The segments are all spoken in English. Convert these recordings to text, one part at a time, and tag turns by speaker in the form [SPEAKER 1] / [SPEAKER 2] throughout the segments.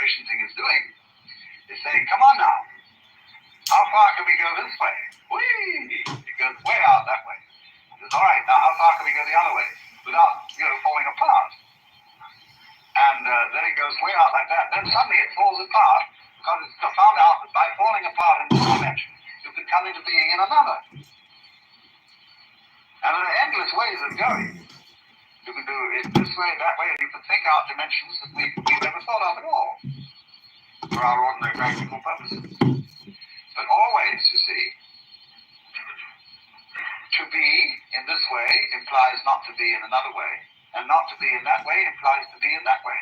[SPEAKER 1] vibration thing is doing is saying, come on now, how far can we go this way? Whee! It goes way out that way. It says, all right, now how far can we go the other way without, falling apart? And then it goes way out like that. Then suddenly it falls apart because it's found out that by falling apart in this dimension, you can come into being in another. And there are endless ways of going. You can do it this way, that way, and you can think out dimensions that we never thought of at all for our ordinary practical purposes. But always, you see, to be in this way implies not to be in another way, and not to be in that way implies to be in that way.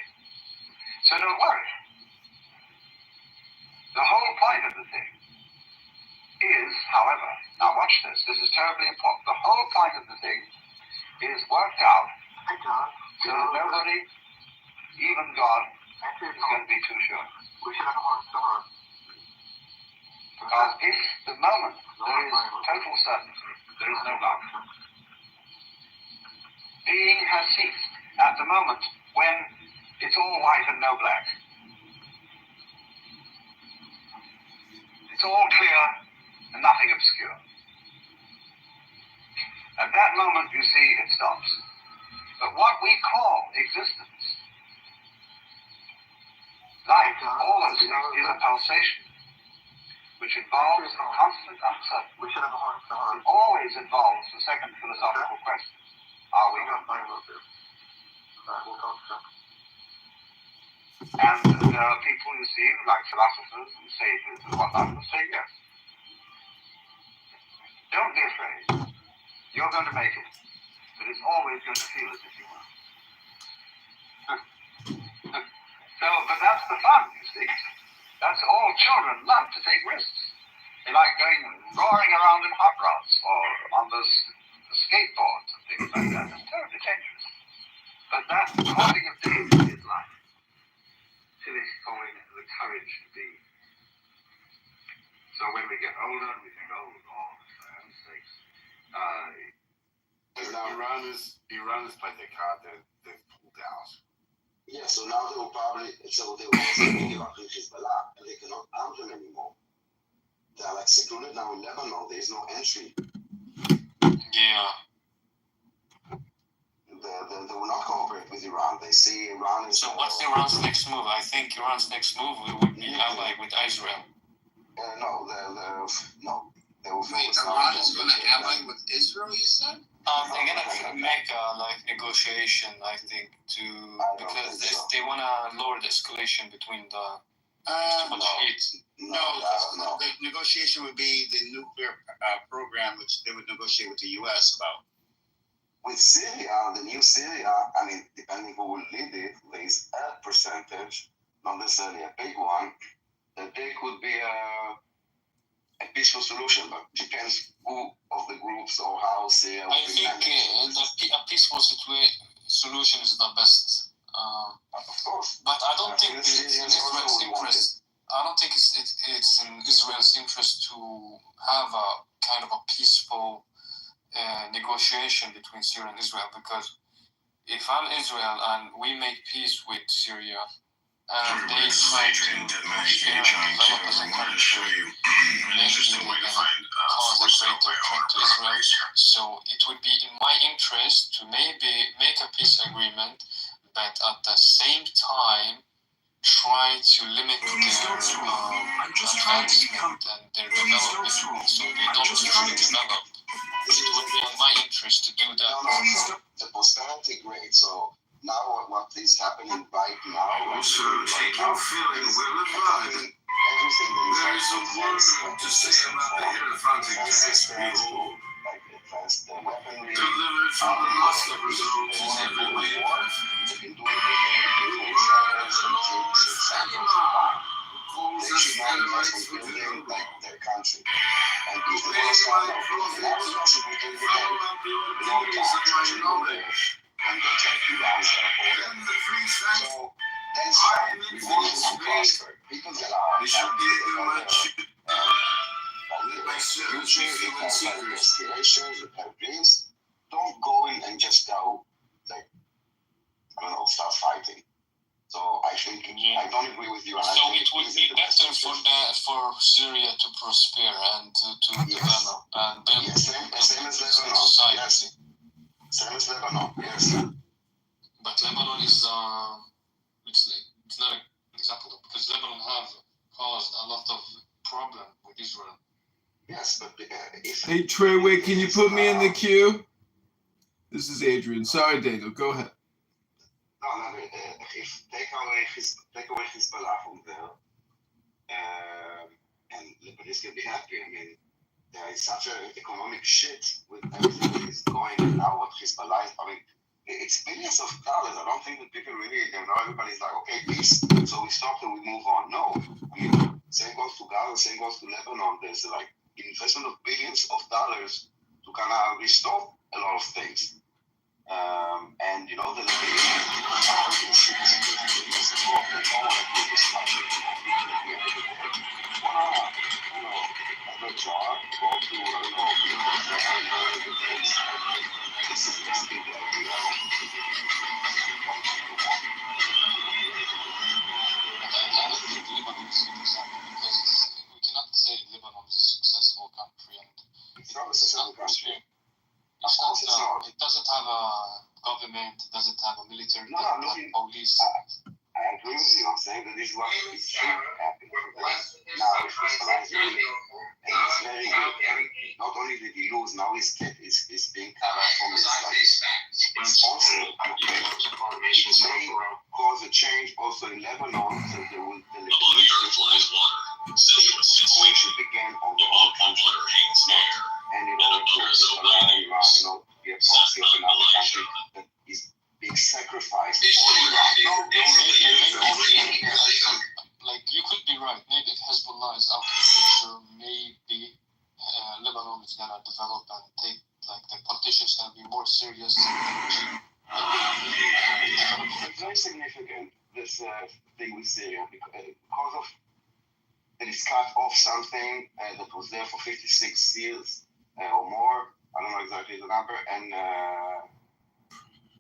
[SPEAKER 1] So don't worry. The whole point of the thing is, however, now watch this, this is terribly important. The whole point of the thing is worked out so that nobody, even God, is going to be too sure. Because if the moment there is total certainty, there is no doubt. Being has ceased at the moment when it's all white and no black. It's all clear and nothing obscure. At that moment, you see, it stops. But what we call existence, life, all those things, is a pulsation which involves a constant uncertainty. It always involves the second philosophical question. Are we going? And there are people, you see, like philosophers and sages and whatnot, who say yes. Don't be afraid. You're going to make it. But it's always going to feel as if you were. But that's the fun, you see. That's all children love to take risks. They like going roaring around in hot rods or on the skateboards and things like that. It's terribly dangerous. But that causing of danger is life. Tillich calling it the courage to be. So when we get older, we think, oh, God, for heaven's sakes.
[SPEAKER 2] Iran is by the card that they've pulled out.
[SPEAKER 3] Yeah, so now they will also give up Hezbollah, and they cannot arm them anymore. They are like secluded now in Lebanon. There is no entry.
[SPEAKER 4] Yeah.
[SPEAKER 3] They will not cooperate with Iran. They see Iran is...
[SPEAKER 4] So what's Iran's next move? I think Iran's next move would be allied with Israel.
[SPEAKER 3] No. They will
[SPEAKER 5] Wait, Iran is going to ally with Israel, you said?
[SPEAKER 4] They're gonna make a negotiation, I think, because they wanna lower the escalation between the too much heat.
[SPEAKER 5] No. The negotiation would be the nuclear program, which they would negotiate with the U.S. about.
[SPEAKER 3] With Syria, the new Syria, I mean, depending who will lead it, there is a percentage, not necessarily a big one, that there could be a peaceful solution, but depends who of the groups or how Syria will be managed.
[SPEAKER 4] A peaceful solution is the best.
[SPEAKER 3] Of course.
[SPEAKER 4] But I don't think it's in Israel's interest. I don't think it's in Israel's interest to have a kind of a peaceful negotiation between Syria and Israel, because if I'm Israel and we make peace with Syria, and they try to develop as a country, maybe they can cause a greater threat to Israel. So it would be in my interest to maybe make a peace agreement, but at the same time try to limit their advancement and their development, so they don't really develop. It would be in my interest to do that.
[SPEAKER 3] The prosperity rate, so now what is happening right now?
[SPEAKER 2] Also, take your feeling well advised.
[SPEAKER 3] Everything
[SPEAKER 2] There is a word to say about the Elefantic gas behold. Delivered from the master results is heavenly. The word of the Lord is Fatima, who calls us Israelites with the Lord.
[SPEAKER 3] their country. And
[SPEAKER 2] Who
[SPEAKER 3] if they
[SPEAKER 2] pays
[SPEAKER 3] will
[SPEAKER 2] my
[SPEAKER 3] stand up,
[SPEAKER 2] prophet,
[SPEAKER 3] now we also will do
[SPEAKER 2] follow
[SPEAKER 3] the
[SPEAKER 2] up your duties of my knowledge.
[SPEAKER 3] and they take you down to
[SPEAKER 2] Then the three facts
[SPEAKER 3] So then
[SPEAKER 2] I
[SPEAKER 3] start.
[SPEAKER 2] am
[SPEAKER 3] We
[SPEAKER 2] infinite
[SPEAKER 3] want to
[SPEAKER 2] space.
[SPEAKER 3] prosper. People that are
[SPEAKER 2] They shall give them my children.
[SPEAKER 3] my future, they have their aspirations, they have dreams. Don't go in and just go, like, I don't know, start fighting. So I think don't agree with you.
[SPEAKER 4] So it would be better for Syria to prosper and to develop and build
[SPEAKER 3] same as Lebanon.
[SPEAKER 4] society.
[SPEAKER 3] Yes. Same as Lebanon. Yes.
[SPEAKER 4] But Lebanon is it's not an example because Lebanon have caused a lot of problem with Israel.
[SPEAKER 3] Yes, but if
[SPEAKER 6] Hey Treyway, can you put me in the queue? This is Adrian. Sorry, Daniel. Go ahead.
[SPEAKER 3] no, if take away Hezbollah from there, and Lebanese can be happy. I mean, there is such an economic shit with everything that is going on now. What Hezbollah is, I mean, it's billions of dollars. I don't think that people really, everybody's like, okay, peace, so we stop and we move on. No, I mean, same goes to Gaza, same goes to Lebanon. There's like investment of billions of dollars to kind of restore a lot of things. And the
[SPEAKER 4] I don't think Lebanon is an example because we cannot say Lebanon is a successful country and
[SPEAKER 3] it's not a successful country.
[SPEAKER 4] It doesn't have a government, it doesn't have a military, it
[SPEAKER 3] No,
[SPEAKER 4] doesn't
[SPEAKER 3] no,
[SPEAKER 4] have police.
[SPEAKER 3] I agree with you. I'm saying that this is what it should happen. Now, if Hezbollah is really, and it's very good. And not only did he lose, now he's being cut off from his sponsor. Okay, it may cause a change also in Lebanon, so the Lebanese people should begin on their own country, and it all includes Hezbollah, Iran, be a proxy of another country that is being sacrificed for Iran.
[SPEAKER 4] Like you could be right. Maybe if Hezbollah is out of the picture, maybe Lebanon is gonna develop and take like the politicians gonna be more serious.
[SPEAKER 3] It's very significant this thing with Syria because of that is cut off something that was there for 56 years or more. I don't know exactly the number, and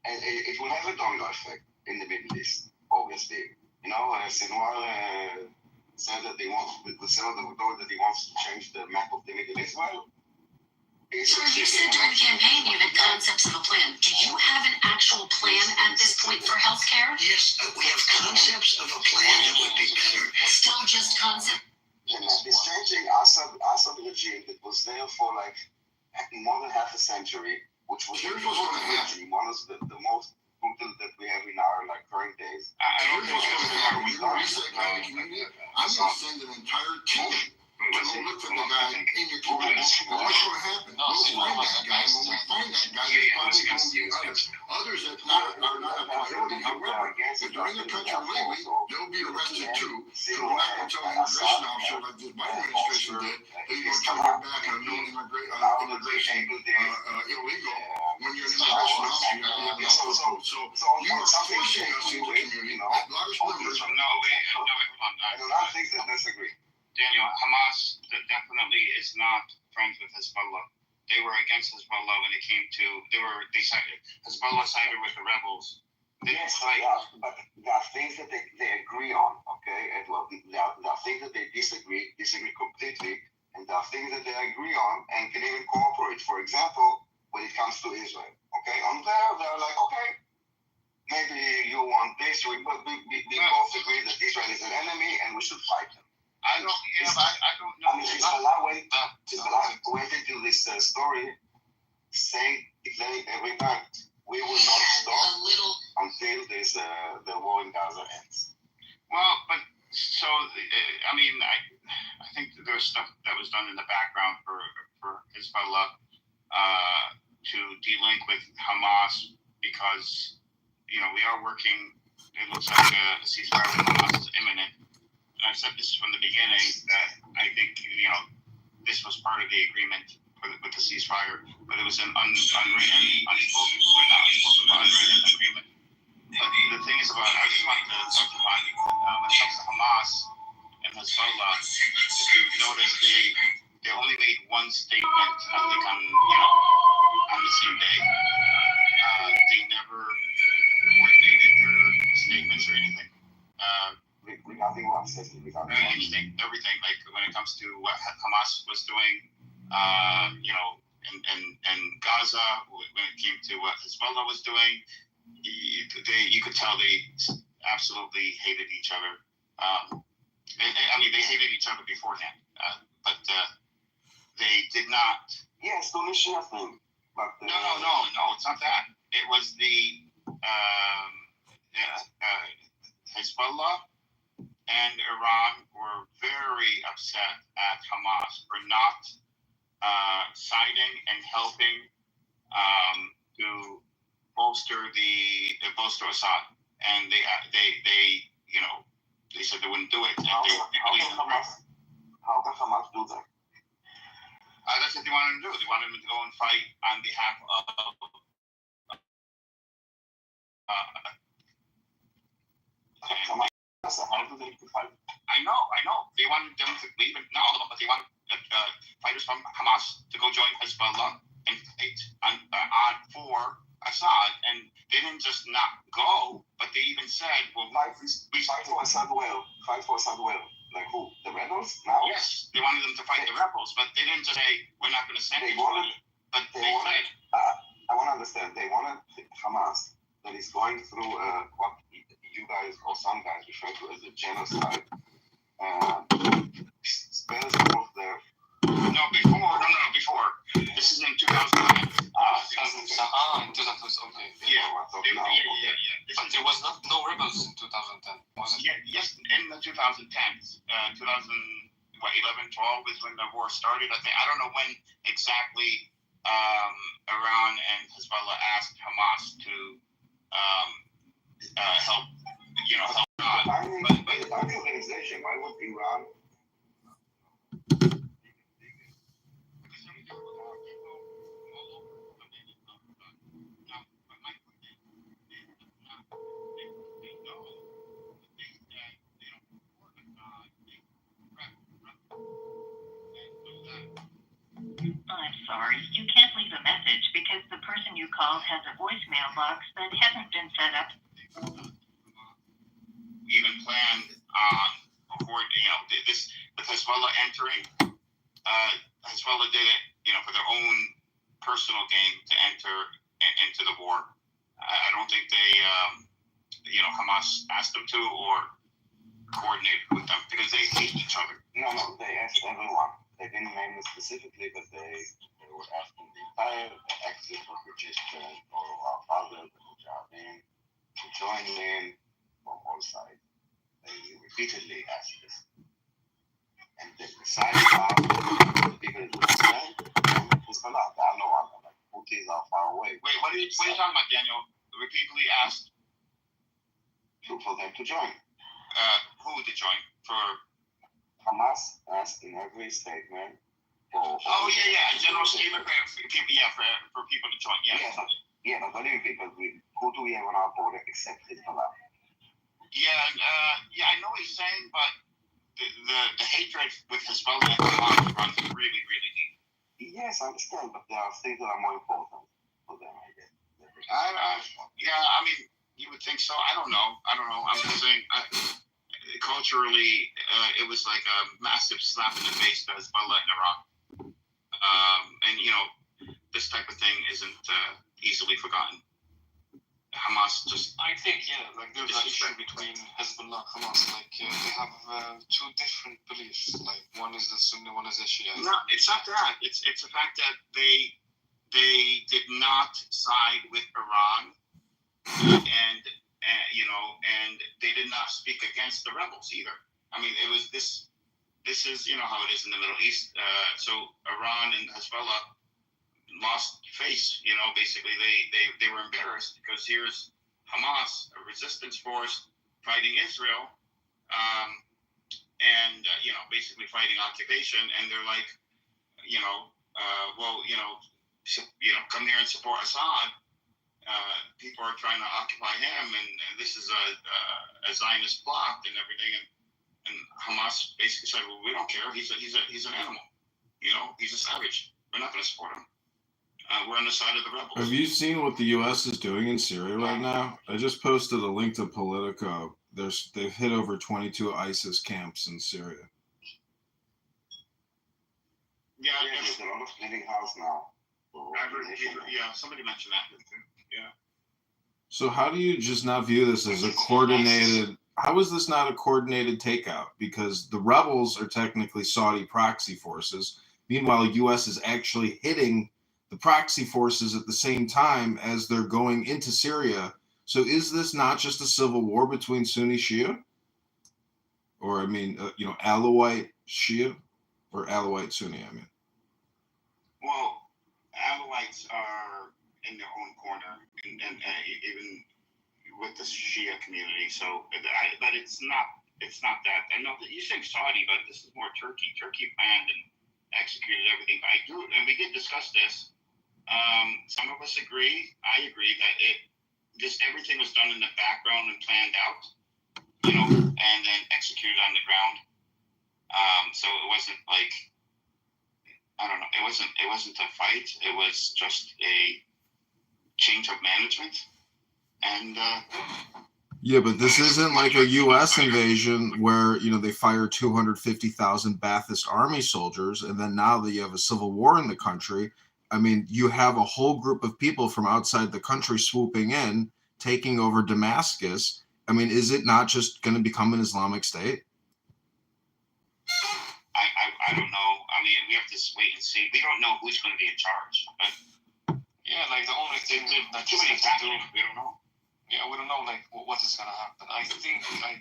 [SPEAKER 3] it will have a domino effect in the Middle East, obviously. Sinwar said that the senator told that he wants to change the map of the Middle East. Well,
[SPEAKER 7] Sir, you said during the campaign you had concepts of a plan. Do you have an actual plan at this point for healthcare?
[SPEAKER 8] Yes, we have concepts of a plan that would be better.
[SPEAKER 7] Still just concepts?
[SPEAKER 3] The map is changing. Assad regime that was there for like more than half a century, which was
[SPEAKER 8] Here's what's going to happen.
[SPEAKER 3] one of the most brutal that we have in our current days.
[SPEAKER 8] Here's what's going to happen. We reset the community. I'm going to send an entire team to go look for the guy in your community. What's going to happen? We'll find that guy. And when we find that guy, there's probably going to be others that are not a priority. However, if they're in the country illegally, they'll be arrested too. So we're not going to tell an immigration officer like the Biden administration did that you're going to turn them back on immigration illegal. When you're an immigration officer, you have to have a code. So you are forcing us into the community. Large numbers.
[SPEAKER 5] Hold on.
[SPEAKER 3] I do not think that disagree.
[SPEAKER 5] Daniel, Hamas definitely is not friends with Hezbollah. They were against Hezbollah when it came to Hezbollah sided with the rebels.
[SPEAKER 3] Yes, but there are things that they agree on, okay? And well, there are things that they disagree completely, and there are things that they agree on and can even cooperate. For example, when it comes to Israel, okay? On there, they're like, okay, maybe you want this, but we both agree that Israel is an enemy and we should fight them.
[SPEAKER 5] I don't know.
[SPEAKER 3] I mean, Hezbollah went into this story saying, declaring every night, we will not stop until the war in Gaza ends.
[SPEAKER 5] Well, but so I mean, I think that there's stuff that was done in the background for Hezbollah to delink with Hamas because we are working. It looks like a ceasefire with Hamas is imminent. And I've said this from the beginning that I think this was part of the agreement with the ceasefire, but it was an unwritten agreement. But the thing is about, I just wanted to touch upon when it comes to Hamas and Hezbollah. If you notice, they only made one statement, I think, on the same day. They never coordinated their statements or anything.
[SPEAKER 3] regarding what? Regarding what?
[SPEAKER 5] Anything, everything. Like when it comes to what Hamas was doing, you know, in Gaza, when it came to what Hezbollah was doing, you could tell they absolutely hated each other. I mean, they hated each other beforehand, but they did not.
[SPEAKER 3] Yes, Tunisia thing. But
[SPEAKER 5] No, it's not that. It was the Hezbollah and Iran were very upset at Hamas for not siding and helping to bolster Assad, and they you know, they said they wouldn't do it.
[SPEAKER 3] How can Hamas do that?
[SPEAKER 5] That's what they wanted to do. They wanted them to go and fight on behalf of.
[SPEAKER 3] How do they fight?
[SPEAKER 5] I know. They wanted them to leave, not all of them, but they wanted fighters from Hamas to go join Hezbollah and fight for Assad. And they didn't just not go, but they even said, "Well,
[SPEAKER 3] fight for Assad well. Fight for Assad well." Like who? The rebels now?
[SPEAKER 5] Yes, they wanted them to fight the rebels, but they didn't just say, "We're not going to send
[SPEAKER 3] anybody."
[SPEAKER 5] But they said,
[SPEAKER 3] I want to understand. They wanted Hamas that is going through what you guys or some guys refer to as a genocide. Spare some of their.
[SPEAKER 5] No, before. This is in 2010.
[SPEAKER 4] in 2000. Okay.
[SPEAKER 5] Yeah.
[SPEAKER 4] But there was no rebels in 2010, was it?
[SPEAKER 5] Yeah, yes, in the 2010s. 11, 12 is when the war started. I don't know when exactly Iran and Hezbollah asked Hamas to help, help God.
[SPEAKER 3] But the organization, why would Iran?
[SPEAKER 9] I'm sorry, you can't leave a message because the person you called has a voicemail box that hasn't been set up.
[SPEAKER 5] Even planned on, this with Hezbollah entering. Hezbollah did it, for their own personal gain to enter into the war. I don't think they, Hamas asked them to or coordinated with them because they hate each other.
[SPEAKER 3] No, they asked everyone. They didn't name it specifically, but they were asking the entire exit of Registran, all of our fathers, the Mujahideen, to join in from all sides. They repeatedly asked this. And the precise the people who stand, Hezbollah, there are no other. Like, Houthis are far away.
[SPEAKER 5] Wait, what are you talking about, Daniel? Repeatedly asked
[SPEAKER 3] for them to join.
[SPEAKER 5] Who to join? For
[SPEAKER 3] Hamas asked in every statement for.
[SPEAKER 5] General statement for people to join.
[SPEAKER 3] Yeah, but what do you people? Who do we have on our border except Hezbollah?
[SPEAKER 5] I know what he's saying, but the hatred with Hezbollah and Hamas runs really, really deep.
[SPEAKER 3] Yes, I understand, but there are things that are more important for them, I guess.
[SPEAKER 5] I mean, you would think so. I don't know. I'm just saying. Culturally, it was like a massive slap in the face to Hezbollah in Iraq. And this type of thing isn't easily forgotten. Hamas just.
[SPEAKER 4] I think, there's an issue between Hezbollah and Hamas. They have two different beliefs. One is the Sunni, one is the Shia.
[SPEAKER 5] No, it's not that. It's the fact that they did not side with Iran, and they did not speak against the rebels either. I mean, it was this. This is how it is in the Middle East. So Iran and Hezbollah lost face. Basically they were embarrassed because here's Hamas, a resistance force fighting Israel, and basically fighting occupation, and they're like, come here and support Assad. People are trying to occupy him, and this is a Zionist plot and everything. And Hamas basically said, "Well, we don't care. He's an animal. He's a savage. We're not going to support him. We're on the side of the rebels."
[SPEAKER 6] Have you seen what the U.S. is doing in Syria right now? I just posted a link to Politico They've hit over 22 ISIS camps in Syria.
[SPEAKER 5] Yeah,
[SPEAKER 3] Yeah, there's a lot of cleaning house now.
[SPEAKER 5] yeah, somebody mentioned that. Yeah.
[SPEAKER 6] So how do you just not view this as a coordinated? How is this not a coordinated takeout? Because the rebels are technically Saudi proxy forces. Meanwhile, U.S. is actually hitting the proxy forces at the same time as they're going into Syria. So is this not just a civil war between Sunni Shia? Or, I mean, Alawite Shia? Or Alawite Sunni, I mean.
[SPEAKER 5] Well, Alawites are in their own corner, and even with the Shia community. So, but it's not that. I know that you say Saudi, but this is more Turkey. Turkey planned and executed everything. But I do, and we did discuss this. Some of us agree. I agree that everything was done in the background and planned out, and then executed on the ground. So it wasn't like, I don't know. It wasn't a fight. It was just a change of management. And
[SPEAKER 6] yeah, but this isn't like a U.S. invasion where they fire 250,000 Ba'athist army soldiers, and then now that you have a civil war in the country, I mean, you have a whole group of people from outside the country swooping in, taking over Damascus. I mean, is it not just going to become an Islamic State?
[SPEAKER 5] I don't know. I mean, we have to wait and see. We don't know who's going to be in charge.
[SPEAKER 4] Yeah, like the only thing that
[SPEAKER 5] Too many happening. We don't know.
[SPEAKER 4] Yeah, we don't know like what is gonna happen. I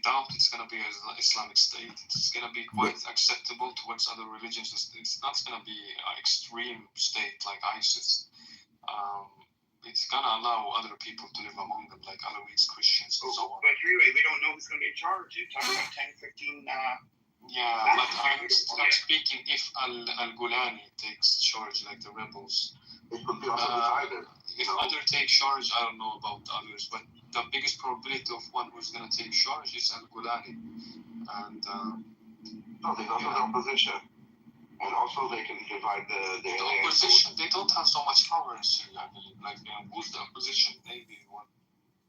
[SPEAKER 4] doubt it's gonna be an Islamic State. It's gonna be quite acceptable towards other religions. It's not gonna be an extreme state like ISIS. It's gonna allow other people to live among them, like Alawites, Christians, and so on.
[SPEAKER 5] But anyway, we don't know who's gonna be in charge. You're talking about 10, 15.
[SPEAKER 4] Yeah, but I'm speaking if Al-Gulani takes charge, like the rebels.
[SPEAKER 3] It could be also divided.
[SPEAKER 4] If others take charge, I don't know about others, but the biggest probability of one who's going to take charge is Al-Gulani. And
[SPEAKER 3] no, they don't have the opposition. And also they can divide the
[SPEAKER 4] opposition. They don't have so much power in Syria. I mean, like, who's the opposition? Maybe one.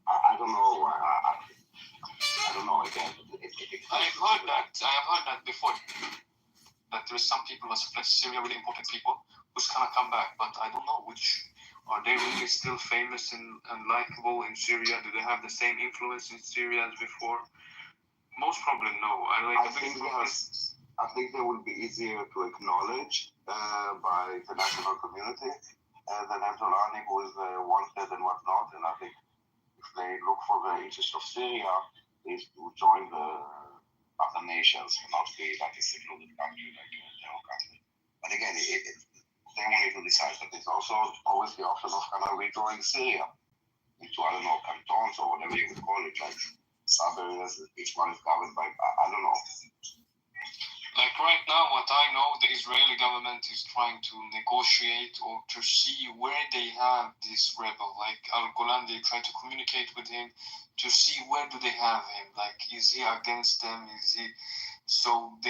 [SPEAKER 3] I don't know. I don't know again.
[SPEAKER 4] I have heard that before. That there is some people who have left Syria, really important people, who's gonna come back, but I don't know which. Are they really still famous and likable in Syria? Do they have the same influence in Syria as before? Most probably no.
[SPEAKER 3] I think they will be easier to acknowledge by the international community than Abdullah, who is wanted and whatnot. And I think if they look for the interest of Syria, is to join the other nations and not be like a secluded country like their own country. But again, they will need to decide. But there's also always the option of kind of redrawing Syria into, I don't know, cantons or whatever you would call it, like sub-areas. Each one is governed by, I don't know.
[SPEAKER 4] Like right now, what I know, the Israeli government is trying to negotiate or to see where they have this rebel. Like Al-Golan, they try to communicate with him to see where do they have him. Like, is he against them? Is he? So the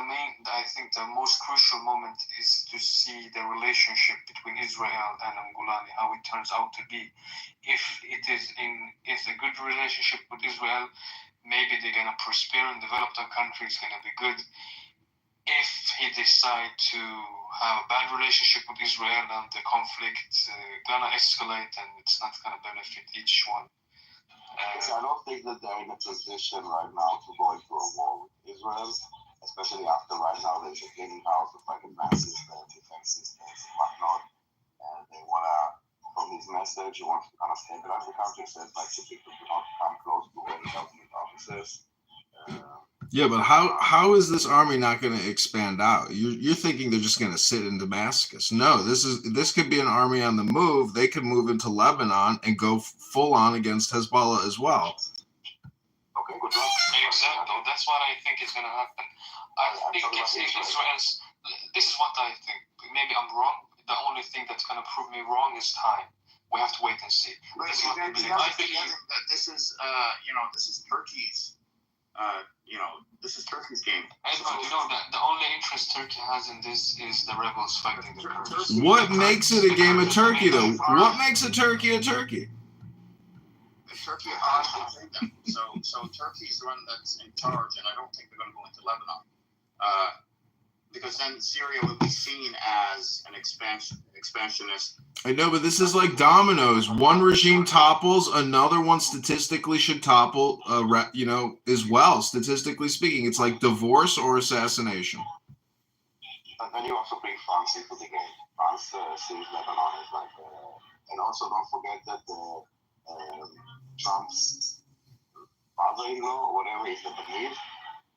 [SPEAKER 4] main, I think the most crucial moment is to see the relationship between Israel and Al-Golani, how it turns out to be. If it's a good relationship with Israel, maybe they're gonna prosper and develop their country. It's gonna be good. If he decides to have a bad relationship with Israel and the conflict gonna escalate, and it's not gonna benefit each one.
[SPEAKER 3] So I don't think that they're in a position right now to go into a war with Israel, especially after right now there's a cleaning house with like a massive defense systems and whatnot. And they wanna, from his message, he wants to kind of stabilize the country, says like the people do not come close to any government offices.
[SPEAKER 6] Yeah, but how is this army not going to expand out? You're thinking they're just going to sit in Damascus. No, this could be an army on the move. They could move into Lebanon and go full on against Hezbollah as well.
[SPEAKER 3] Okay, good luck.
[SPEAKER 4] Exactly. That's what I think is going to happen. I think it's Israel's. This is what I think. Maybe I'm wrong. The only thing that's going to prove me wrong is time. We have to wait and see.
[SPEAKER 5] I believe that this is, this is Turkey's. This is Turkey's game.
[SPEAKER 4] And you know that the only interest Turkey has in this is the rebels fighting the Kurds.
[SPEAKER 6] What makes it a game of Turkey, though? What makes a Turkey a Turkey?
[SPEAKER 5] Turkey applies to them. So Turkey is the one that's in charge, and I don't think they're going to go into Lebanon. Because then Syria will be seen as an expansionist.
[SPEAKER 6] I know, but this is like dominoes. One regime topples, another one statistically should topple, as well. Statistically speaking, it's like divorce or assassination.
[SPEAKER 3] But then you also bring France into the game. France sees Lebanon as like, and also don't forget that Trump's father-in-law, or whatever is the belief,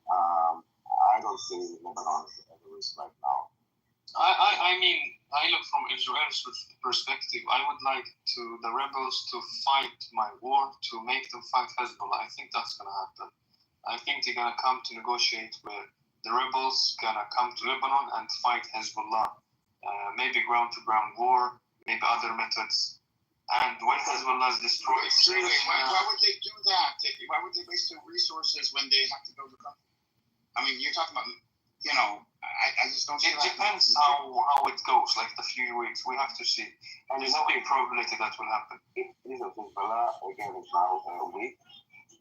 [SPEAKER 3] I don't see Lebanon as a risk right now.
[SPEAKER 4] I mean, I look from Israel's perspective. I would like the rebels to fight my war, to make them fight Hezbollah. I think that's going to happen. I think they're going to come to negotiate where the rebels going to come to Lebanon and fight Hezbollah. Maybe ground-to-ground war, maybe other methods. And when Hezbollah is destroyed...
[SPEAKER 5] Why would they do that? Why would they waste their resources when they have to build a country? I mean, you're talking about, I just don't see
[SPEAKER 4] it depends how it goes, like the few weeks. We have to see. And there's no probability that will happen.
[SPEAKER 3] If Hezbollah, again, is now weak,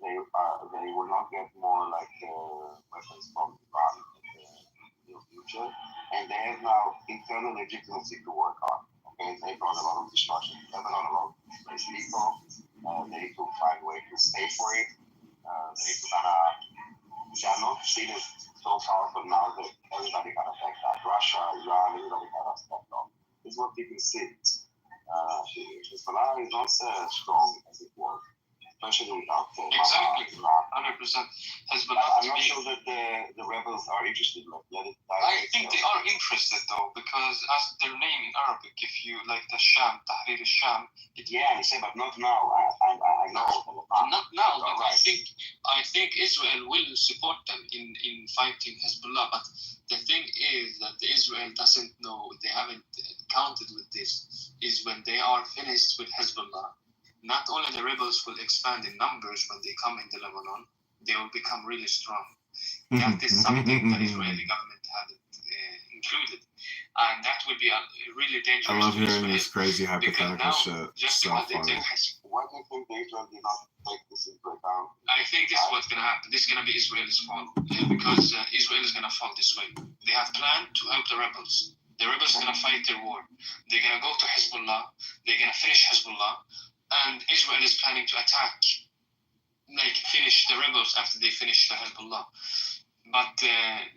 [SPEAKER 3] they will not get more like weapons from Iran in the near future. And they have now internal legitimacy to work on. Okay, they brought a lot of destruction in Lebanon, a lot of displaced people. They need to find a way to stay for it. They need to they are not seen as so powerful now that everybody can attack that. Russia, Iran, everybody can attack them. This is what people see. Hezbollah is not as strong as it was, especially without
[SPEAKER 4] exactly, 100%. Hezbollah.
[SPEAKER 3] I'm not sure that the rebels are interested. Let it die.
[SPEAKER 4] I think they are interested though, because as their name in Arabic, if you like the Sham, Tahrir al-Sham.
[SPEAKER 3] Yeah, they say, but not now. I know.
[SPEAKER 4] Not now, but right. I think Israel will support them in fighting Hezbollah. But the thing is that Israel doesn't know, they haven't counted with this, is when they are finished with Hezbollah, not only the rebels will expand in numbers when they come into Lebanon, they will become really strong. That is something the Israeli government haven't included. And that would be really dangerous.
[SPEAKER 6] I love hearing this crazy hypothetical shit.
[SPEAKER 4] Just
[SPEAKER 6] so
[SPEAKER 4] because
[SPEAKER 6] funny.
[SPEAKER 3] Why do you think Israel did not take this into account?
[SPEAKER 4] I think this is what's going to happen. This is going to be Israel's fault because Israel is going to fall this way. They have planned to help the rebels. The rebels are going to fight their war. They're going to go to Hezbollah. They're going to finish Hezbollah. And Israel is planning to attack, finish the rebels after they finish the Hezbollah. But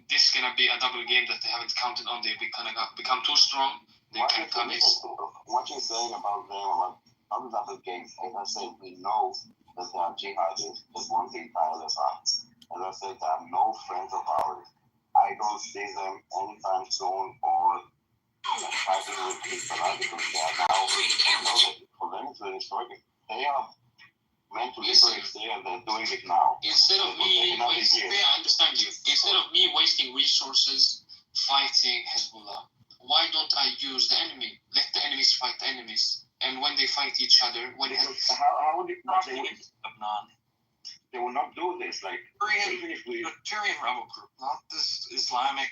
[SPEAKER 4] this is going to be a double game that they haven't counted on. They become too strong. They can come in.
[SPEAKER 3] What you're saying about them, about other double games, as I said, we know that they are jihadists that want the entire Lebanon. As I said, they are no friends of ours. I don't see them anytime soon or fighting with Hezbollah because they are now, for them it's really historic. They are meant to liberate Syria, they're doing it now.
[SPEAKER 4] Instead of me wasting, I understand you. Instead of me wasting resources fighting Hezbollah, why don't I use the enemy? Let the enemies fight the enemies. And when they fight each other,
[SPEAKER 3] how would it not they will not do this. Like even if we
[SPEAKER 10] the Syrian rebel group, not this Islamic,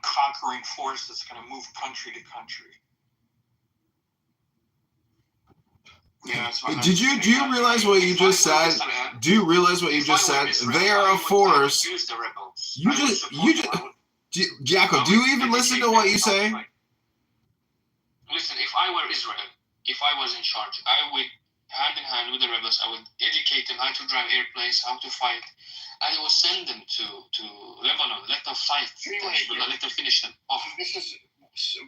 [SPEAKER 10] conquering force that's going to move country to country.
[SPEAKER 5] Yeah,
[SPEAKER 6] do you realize what you just said? Do you realize what you just said? They are a force. Jacko, do you even listen to what you say?
[SPEAKER 4] Listen, if I were Israel, if I was in charge, I would, hand in hand with the rebels, I would educate them how to drive airplanes, how to fight, and I would send them to Lebanon, let them fight, let them finish them off.
[SPEAKER 5] This is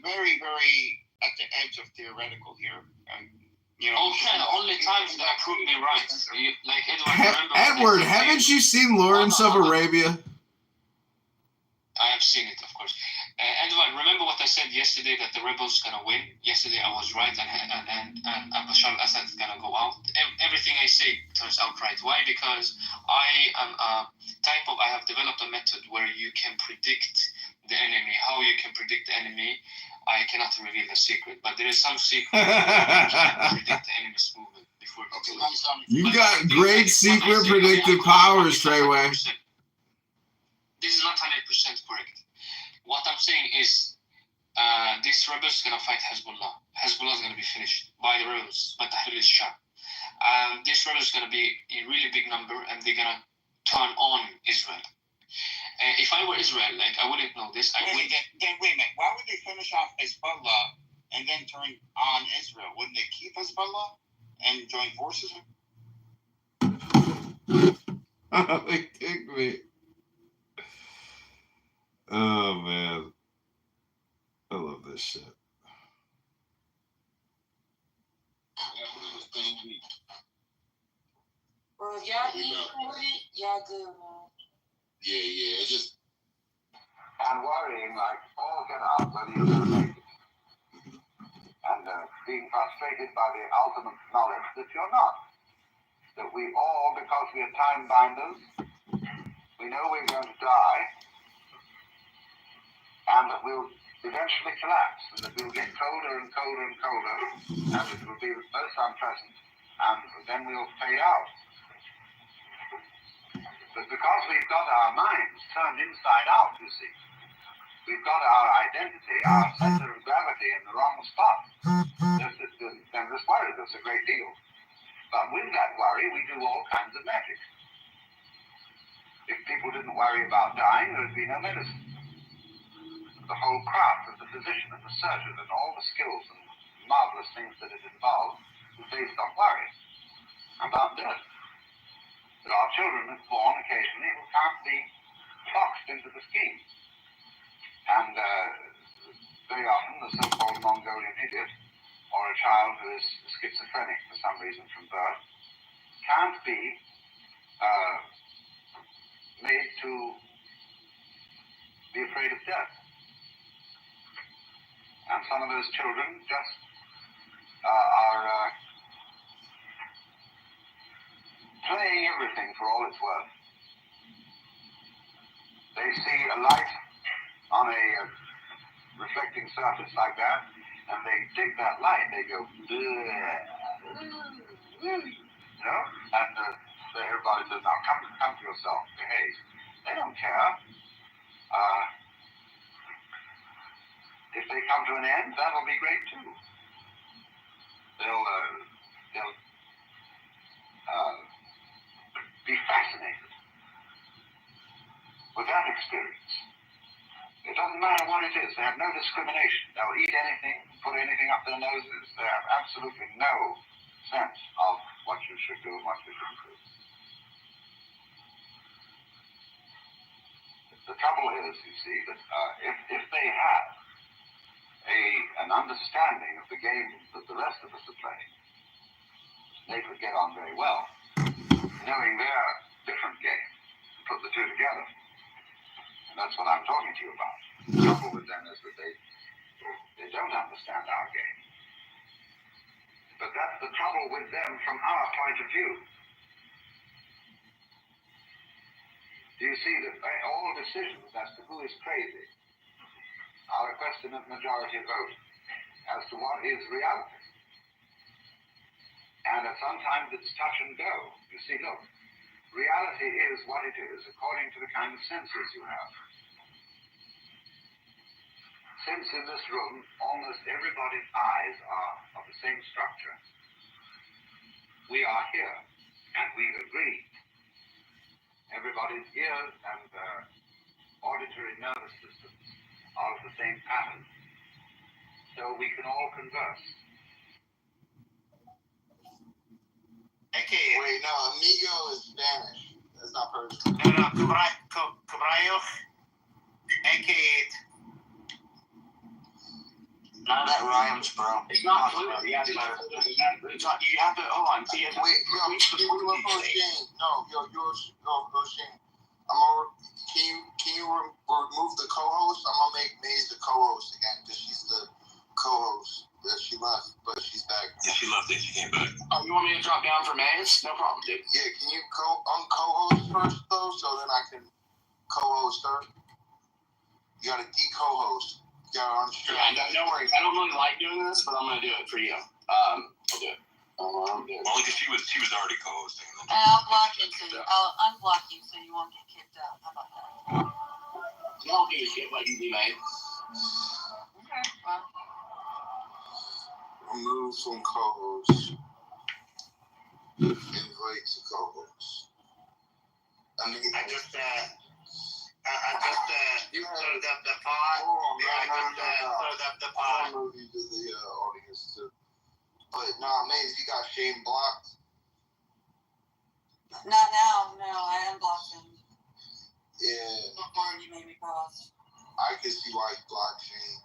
[SPEAKER 5] very, very at the edge of theoretical here.
[SPEAKER 4] Only times that prove me right. Like
[SPEAKER 6] Edward, haven't you seen Lawrence of Arabia?
[SPEAKER 4] I have seen it, of course. Edward, remember what I said yesterday, that the rebels gonna win? Yesterday I was right, and Bashar al-Assad is gonna go out. Everything I say turns out right. Why? Because I have developed a method where you can predict the enemy. How you can predict the enemy, I cannot reveal the secret, but there is some secret you can predict the enemy's movement before.
[SPEAKER 6] You got great secret predictive powers, Treyway.
[SPEAKER 4] This is not 100% correct. What I'm saying is, these rebels are going to fight Hezbollah. Hezbollah is going to be finished by the rebels, by Tahrir al-Sham. this rebel is going to be a really big number, and they're going to turn on Israel. If I were Israel, like, I wouldn't know this.
[SPEAKER 11] Wait a minute. Why would they finish off Hezbollah and then turn on Israel? Wouldn't they keep Hezbollah and join forces?
[SPEAKER 6] They kicked me. Oh man, I love this shit.
[SPEAKER 12] Well, if y'all eat with it, y'all good, man.
[SPEAKER 8] Yeah. It's just
[SPEAKER 1] And worrying like all get out whether you're going to make it. And being frustrated by the ultimate knowledge that you're not. That we all, because we are time binders, we know we're going to die, and that we'll eventually collapse, and that we'll get colder and colder and colder, and it will be most unpleasant, and then we'll fade out. But because we've got our minds turned inside out, you see, we've got our identity, our center of gravity in the wrong spot, then this worries us a great deal. But with that worry, we do all kinds of magic. If people didn't worry about dying, there would be no medicine. The whole craft of the physician and the surgeon and all the skills and marvelous things that it involves is based on worry and on death. There are children born occasionally who can't be boxed into the scheme. And very often the so-called Mongolian idiot, or a child who is schizophrenic for some reason from birth, can't be made to be afraid of death. And some of those children just are playing everything for all it's worth. They see a light on a reflecting surface like that, and they dig that light, they go, you know, and everybody says, now come to yourself, behave. They don't care. If they come to an end, that'll be great too. They'll be fascinated with that experience. It doesn't matter what it is. They have no discrimination. They'll eat anything, put anything up their noses. They have absolutely no sense of what you should do and what you shouldn't do. The trouble is, you see, that if they have an understanding of the game that the rest of us are playing, they could get on very well, knowing their different game, and put the two together. And that's what I'm talking to you about. The trouble with them is that they don't understand our game. But that's the trouble with them from our point of view. Do you see that all decisions as to who is crazy are a question of majority vote as to what is reality? And sometimes it's touch and go. You see, look, reality is what it is according to the kind of senses you have. Since in this room almost everybody's eyes are of the same structure, we are here and we agree. Everybody's ears and auditory nervous systems are of the same pattern, so we can all converse.
[SPEAKER 11] Okay. Wait, no, amigo is Spanish. That's not Persian.
[SPEAKER 13] No, caballo, aka.
[SPEAKER 11] None of that rhymes, bro.
[SPEAKER 13] It's not fluid. Yeah, it's not. You have to. Hold on. See,
[SPEAKER 11] wait, yo, Shane. No, yo, Shane. Can you remove the co-host? I'm gonna make Maze the co-host again because she's the co-host. That she left, but she's back.
[SPEAKER 2] Yeah, she left and she came back.
[SPEAKER 13] Oh, you want me to drop down for Maze? No problem, dude.
[SPEAKER 11] Yeah, can you co-host first though, so then I can co-host her? You gotta de-co-host. Yeah,
[SPEAKER 13] no worries. I don't really like doing this, but I'm gonna do it for you. I'll do it.
[SPEAKER 2] Only because she was already co-hosting.
[SPEAKER 12] I'll block you I'll unblock you so you won't get kicked out. How about that?
[SPEAKER 13] You don't give a shit what you do, mate.
[SPEAKER 12] Okay, well.
[SPEAKER 11] Remove from co-host. invite to co-host. I mean,
[SPEAKER 13] You served up the pot. Served up the
[SPEAKER 11] I
[SPEAKER 13] pot.
[SPEAKER 11] don't know you to the audience too. But nah, Maze, you got Shane blocked.
[SPEAKER 12] Not now, no, I unblocked him
[SPEAKER 11] Yeah,
[SPEAKER 12] before you made me pause.
[SPEAKER 11] I can see why you blocked Shane.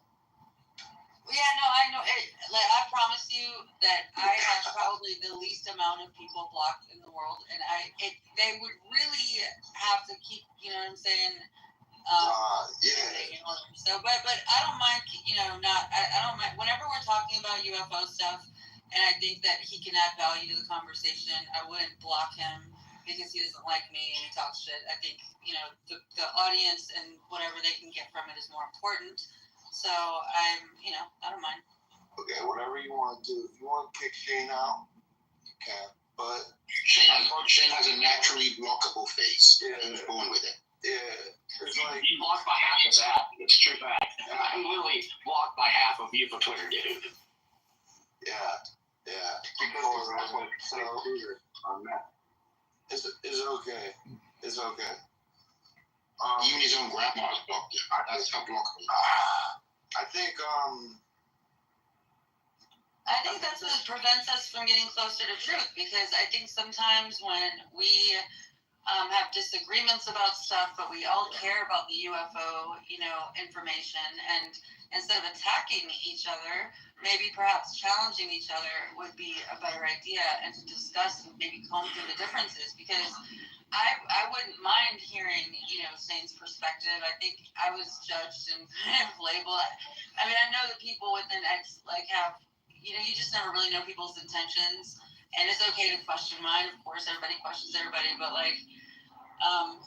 [SPEAKER 12] Yeah, no, I know. Like, I promise you that I have probably the least amount of people blocked in the world, and they would really have to keep, you know what I'm saying?
[SPEAKER 11] Yeah.
[SPEAKER 12] In order. So, but I don't mind, I don't mind whenever we're talking about UFO stuff, and I think that he can add value to the conversation. I wouldn't block him because he doesn't like me and he talks shit. I think the audience and whatever they can get from it is more important. So I don't mind.
[SPEAKER 11] Okay, whatever you want to do. If you want to kick Shane out, you can. But
[SPEAKER 13] Shane has a naturally blockable face.
[SPEAKER 11] Yeah.
[SPEAKER 13] He was born with it.
[SPEAKER 11] yeah, it's like
[SPEAKER 13] He's blocked by half his app. It's a true fact. I'm literally blocked by half of you for Twitter, dude.
[SPEAKER 11] yeah. So
[SPEAKER 13] On that.
[SPEAKER 11] it's okay. It's okay.
[SPEAKER 13] Even his own grandma's blocked him. That's how blockable.
[SPEAKER 11] I think
[SPEAKER 12] that's what prevents us from getting closer to truth, because I think sometimes when we have disagreements about stuff, but we all care about the UFO, information, and instead of attacking each other, maybe perhaps challenging each other would be a better idea, and to discuss and maybe comb through the differences, because I wouldn't mind hearing, Saint's perspective. I think I was judged and kind of labeled. I mean, I know that people within X have, you just never really know people's intentions, and it's okay to question mine. Of course, everybody questions everybody, but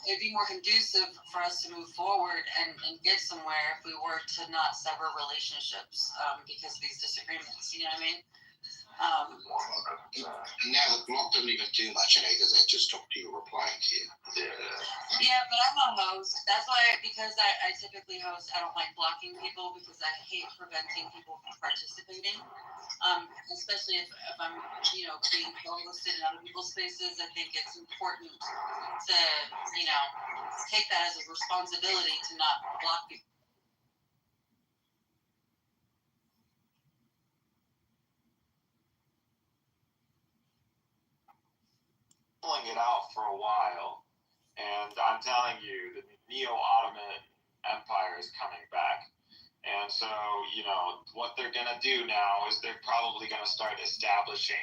[SPEAKER 12] it'd be more conducive for us to move forward and get somewhere if we were to not sever relationships because of these disagreements. You know what I mean?
[SPEAKER 13] Now the block doesn't even do much because they just stop people replying to you.
[SPEAKER 12] Yeah, but I'm a host. That's why, because I typically host, I don't like blocking people because I hate preventing people from participating. Especially if I'm, being listed in other people's spaces. I think it's important to, take that as a responsibility to not block people.
[SPEAKER 10] It out for a while, and I'm telling you, the Neo-Ottoman Empire is coming back. And so, what they're going to do now is they're probably going to start establishing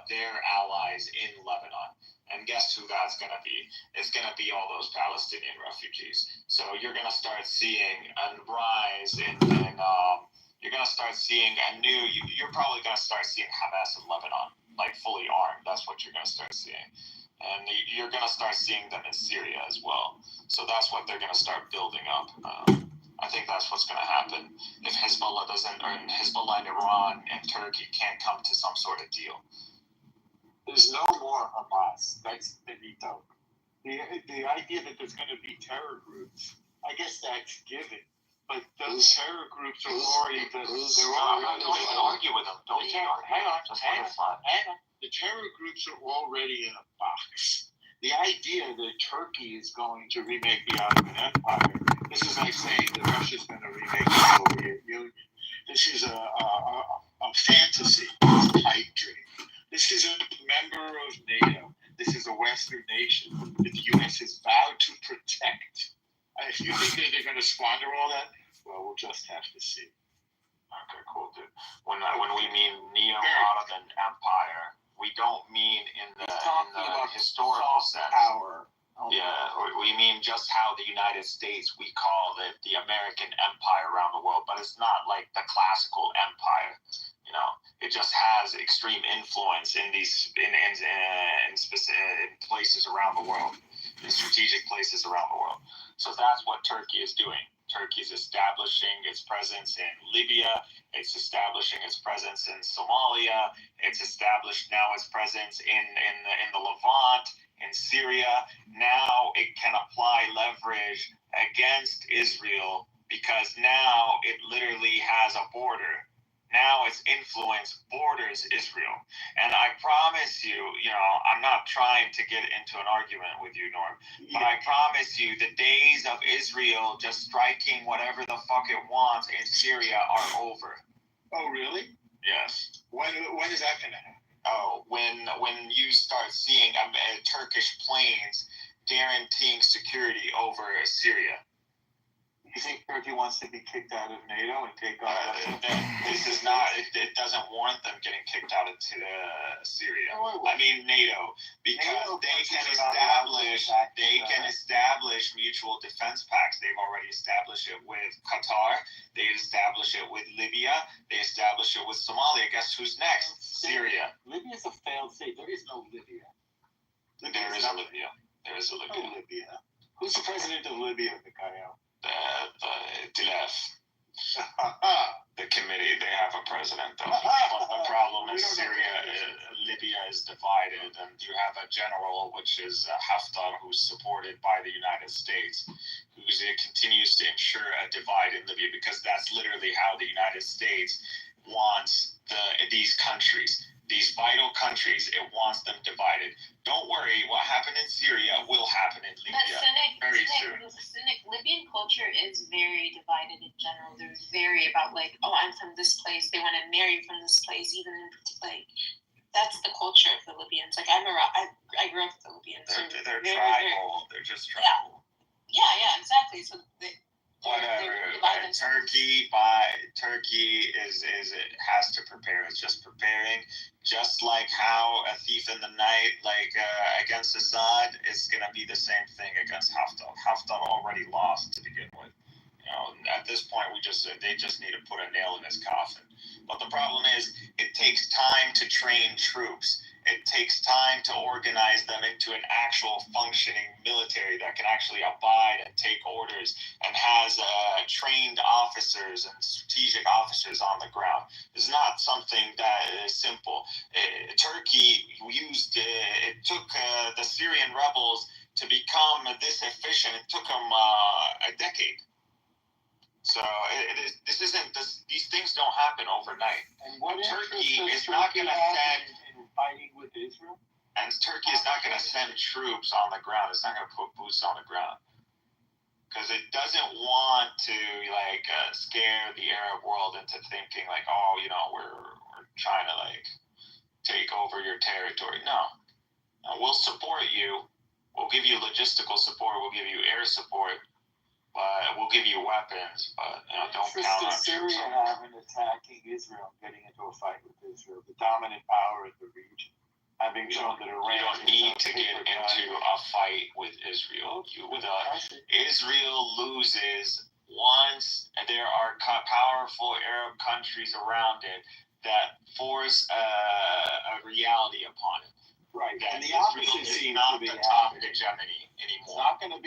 [SPEAKER 10] their allies in Lebanon. And guess who that's going to be? It's going to be all those Palestinian refugees. So you're going to start seeing a rise you're going to start seeing you're probably going to start seeing Hamas in Lebanon, fully armed. That's what you're going to start seeing. And you're going to start seeing them in Syria as well. So that's what they're going to start building up. I think that's what's going to happen if Hezbollah in Iran and Turkey can't come to some sort of deal.
[SPEAKER 14] There's no more Hamas. That's finito. The idea that there's going to be terror groups, I guess that's given. But those terror groups are already
[SPEAKER 10] Don't even argue with them.
[SPEAKER 14] Hang on. The terror groups are already in a box. The idea that Turkey is going to remake the Ottoman Empire, this is like saying that Russia's going to remake the Soviet Union. This is a fantasy, a pipe dream. This is a member of NATO. This is a Western nation that the U.S. has vowed to protect. If you think that they're going to squander all that, well, we'll just have to see.
[SPEAKER 10] Okay, cool, dude. When we mean Neo-Ottoman Empire, we don't mean in the historical sense.
[SPEAKER 14] Power.
[SPEAKER 10] Yeah, we mean just how the United States, we call it the American empire around the world, but it's not like the classical empire. It just has extreme influence in these in specific places around the world, in strategic places around the world. So that's what Turkey is doing. Turkey is establishing its presence in Libya. It's establishing its presence in Somalia. It's established now its presence in the Levant, in Syria. Now it can apply leverage against Israel because now it literally has a border. now its influence borders Israel. And I promise you, I'm not trying to get into an argument with you, Norm, but I promise you the days of Israel just striking whatever the fuck it wants in Syria are over.
[SPEAKER 14] Oh, really?
[SPEAKER 10] Yes.
[SPEAKER 14] When is that going to happen?
[SPEAKER 10] Oh, when you start seeing Turkish planes guaranteeing security over Syria.
[SPEAKER 14] You think Turkey wants to be kicked out of NATO and take on
[SPEAKER 10] this is not. It doesn't warrant them getting kicked out of Syria. I mean NATO, because
[SPEAKER 14] NATO
[SPEAKER 10] they can establish mutual defense pacts. They've already established it with Qatar. They established it with Libya. They established it with Somalia. Guess who's next? Syria.
[SPEAKER 14] Libya's a failed state. There is no Libya.
[SPEAKER 10] There is a Libya. There is a Libya.
[SPEAKER 14] No Libya. Who's the president of Libya, Mikhail?
[SPEAKER 10] The DILEF, the committee, they have a president. But the problem is Libya is divided, and you have a general, which is Haftar, who's supported by the United States, who continues to ensure a divide in Libya, because that's literally how the United States wants these countries. These vital countries, it wants them divided. Don't worry, what happened in Syria will happen in Libya very soon.
[SPEAKER 15] Libyan culture is very divided in general. They're very about I'm from this place. They want to marry from this place, even that's the culture of the Libyans. I grew up with the Libyans.
[SPEAKER 10] They're tribal. They're just tribal.
[SPEAKER 15] Yeah, exactly. So
[SPEAKER 10] whatever. Turkey has to prepare. It's just preparing, just like how a thief in the night, against Assad, is gonna be the same thing against Haftar. Haftar already lost to begin with. At this point, they just need to put a nail in his coffin. But the problem is, it takes time to train troops. It takes time to organize them into an actual functioning military that can actually abide and take orders and has trained officers and strategic officers on the ground. It's not something that is simple. Turkey it took the Syrian rebels to become this efficient. It took them a decade. So these things don't happen overnight.
[SPEAKER 14] And what
[SPEAKER 10] Turkey is not going to send
[SPEAKER 14] fighting with Israel,
[SPEAKER 10] and Turkey is not going to send troops on the ground. It's not going to put boots on the ground because it doesn't want to scare the Arab world into thinking we're trying to take over your territory. No, we'll support you. We'll give you logistical support. We'll give you air support. But we'll give you weapons, but don't count on
[SPEAKER 14] Syria having attacking Israel, getting into a fight with Israel, the dominant power in the region, having shown that Iran.
[SPEAKER 10] You don't need to get into a fight with Israel. Israel loses once there are powerful Arab countries around it that force a reality upon it.
[SPEAKER 14] Right,
[SPEAKER 10] that
[SPEAKER 14] and the
[SPEAKER 10] Israel
[SPEAKER 14] opposite
[SPEAKER 10] is
[SPEAKER 14] seems
[SPEAKER 10] not
[SPEAKER 14] to be
[SPEAKER 10] the top
[SPEAKER 14] happening.
[SPEAKER 10] hegemony
[SPEAKER 14] It's
[SPEAKER 10] anymore.
[SPEAKER 14] not going to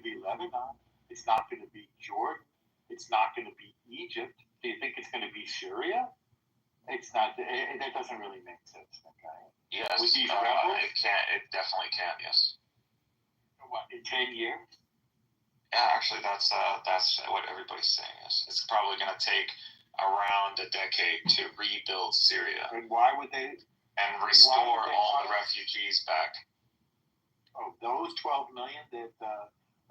[SPEAKER 14] be Lebanon. It's not going to be Jordan. It's not going to be Egypt. Do you think it's going to be Syria? It's not. That doesn't really make sense. Okay.
[SPEAKER 10] Yes,
[SPEAKER 14] With these
[SPEAKER 10] rebels, it can. It definitely can. Yes.
[SPEAKER 14] What, in 10 years?
[SPEAKER 10] Yeah, actually, that's what everybody's saying. Is it's probably going to take around a decade to rebuild Syria.
[SPEAKER 14] And why would they?
[SPEAKER 10] And restore all the refugees back.
[SPEAKER 14] Oh, those 12 million that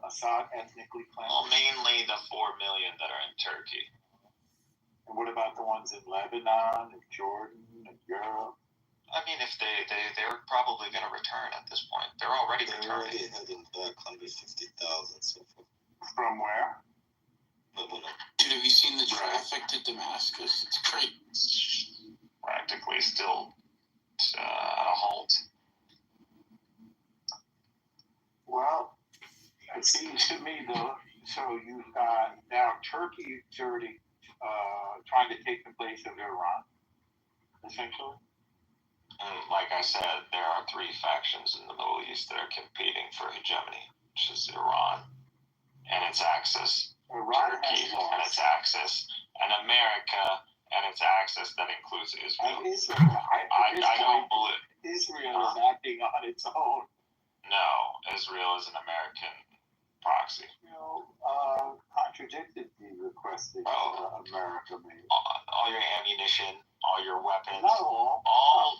[SPEAKER 14] Assad ethnically cleansed?
[SPEAKER 10] Well, mainly the 4 million that are in Turkey.
[SPEAKER 14] And what about the ones in Lebanon and Jordan and Europe?
[SPEAKER 10] I mean, if they're probably going to return at this point. They're already returning.
[SPEAKER 3] They're already heading back 150,000 so far.
[SPEAKER 14] From where?
[SPEAKER 3] Lebanon.
[SPEAKER 16] Dude, have you seen the traffic to Damascus? It's great.
[SPEAKER 10] Practically still at a halt.
[SPEAKER 14] Well, it seems to me, though, so you've got now Turkey already trying to take the place of Iran, essentially.
[SPEAKER 10] And like I said, there are three factions in the Middle East that are competing for hegemony, which is Iran and its axis, Turkey and its axis, and America and its axis that includes Israel. I don't believe
[SPEAKER 14] Israel is acting on its own.
[SPEAKER 10] No, Israel is an American proxy.
[SPEAKER 14] Israel contradicted the request that America made.
[SPEAKER 10] All your ammunition, all your weapons,
[SPEAKER 14] Not all.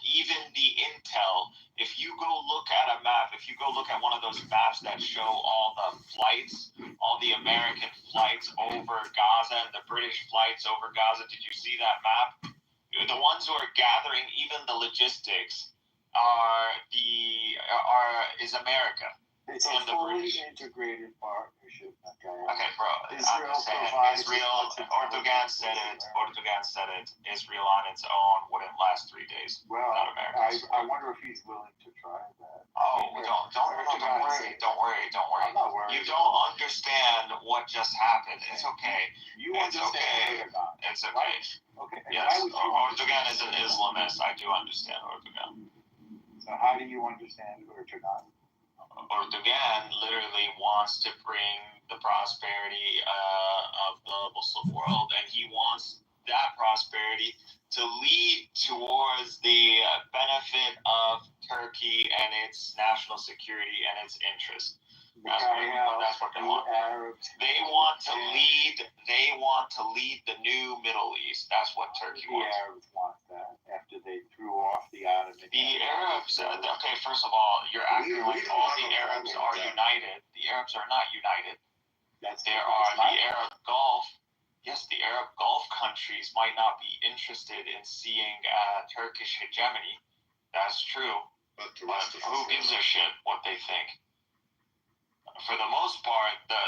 [SPEAKER 10] Even the intel. If you go look at a map, if you go look at one of those maps that show all the flights, all the American flights over Gaza and the British flights over Gaza, did you see that map? The ones who are gathering even the logistics is America.
[SPEAKER 14] It's a fully integrated partnership.
[SPEAKER 10] Okay, bro.
[SPEAKER 14] Israel
[SPEAKER 10] I'm saying
[SPEAKER 14] provides
[SPEAKER 10] Israel. Erdogan said it. Israel on its own wouldn't last 3 days.
[SPEAKER 14] Well,
[SPEAKER 10] without America.
[SPEAKER 14] I wonder if he's willing to try that.
[SPEAKER 10] Oh, don't worry.
[SPEAKER 14] I'm not worried.
[SPEAKER 10] You don't understand what just happened. It's okay.
[SPEAKER 14] It's okay.
[SPEAKER 10] It's okay.
[SPEAKER 14] Okay.
[SPEAKER 10] Yes, Erdogan is an Islamist. I do understand Erdogan.
[SPEAKER 14] So how do you understand Erdogan?
[SPEAKER 10] Erdogan literally wants to bring the prosperity of the Muslim world, and he wants that prosperity to lead towards the benefit of Turkey and its national security and its interests. That's what they want. They want to lead. They want to lead the new Middle East. That's what Turkey wants.
[SPEAKER 14] The Arabs want that after they threw off the Ottoman.
[SPEAKER 10] The Arabs. Okay, first of all, you're acting like all the Arabs are united. The Arabs are not united. There are the Arab Gulf. Yes, the Arab Gulf countries might not be interested in seeing Turkish hegemony. That's true. But who gives a shit what they think? For the most part, the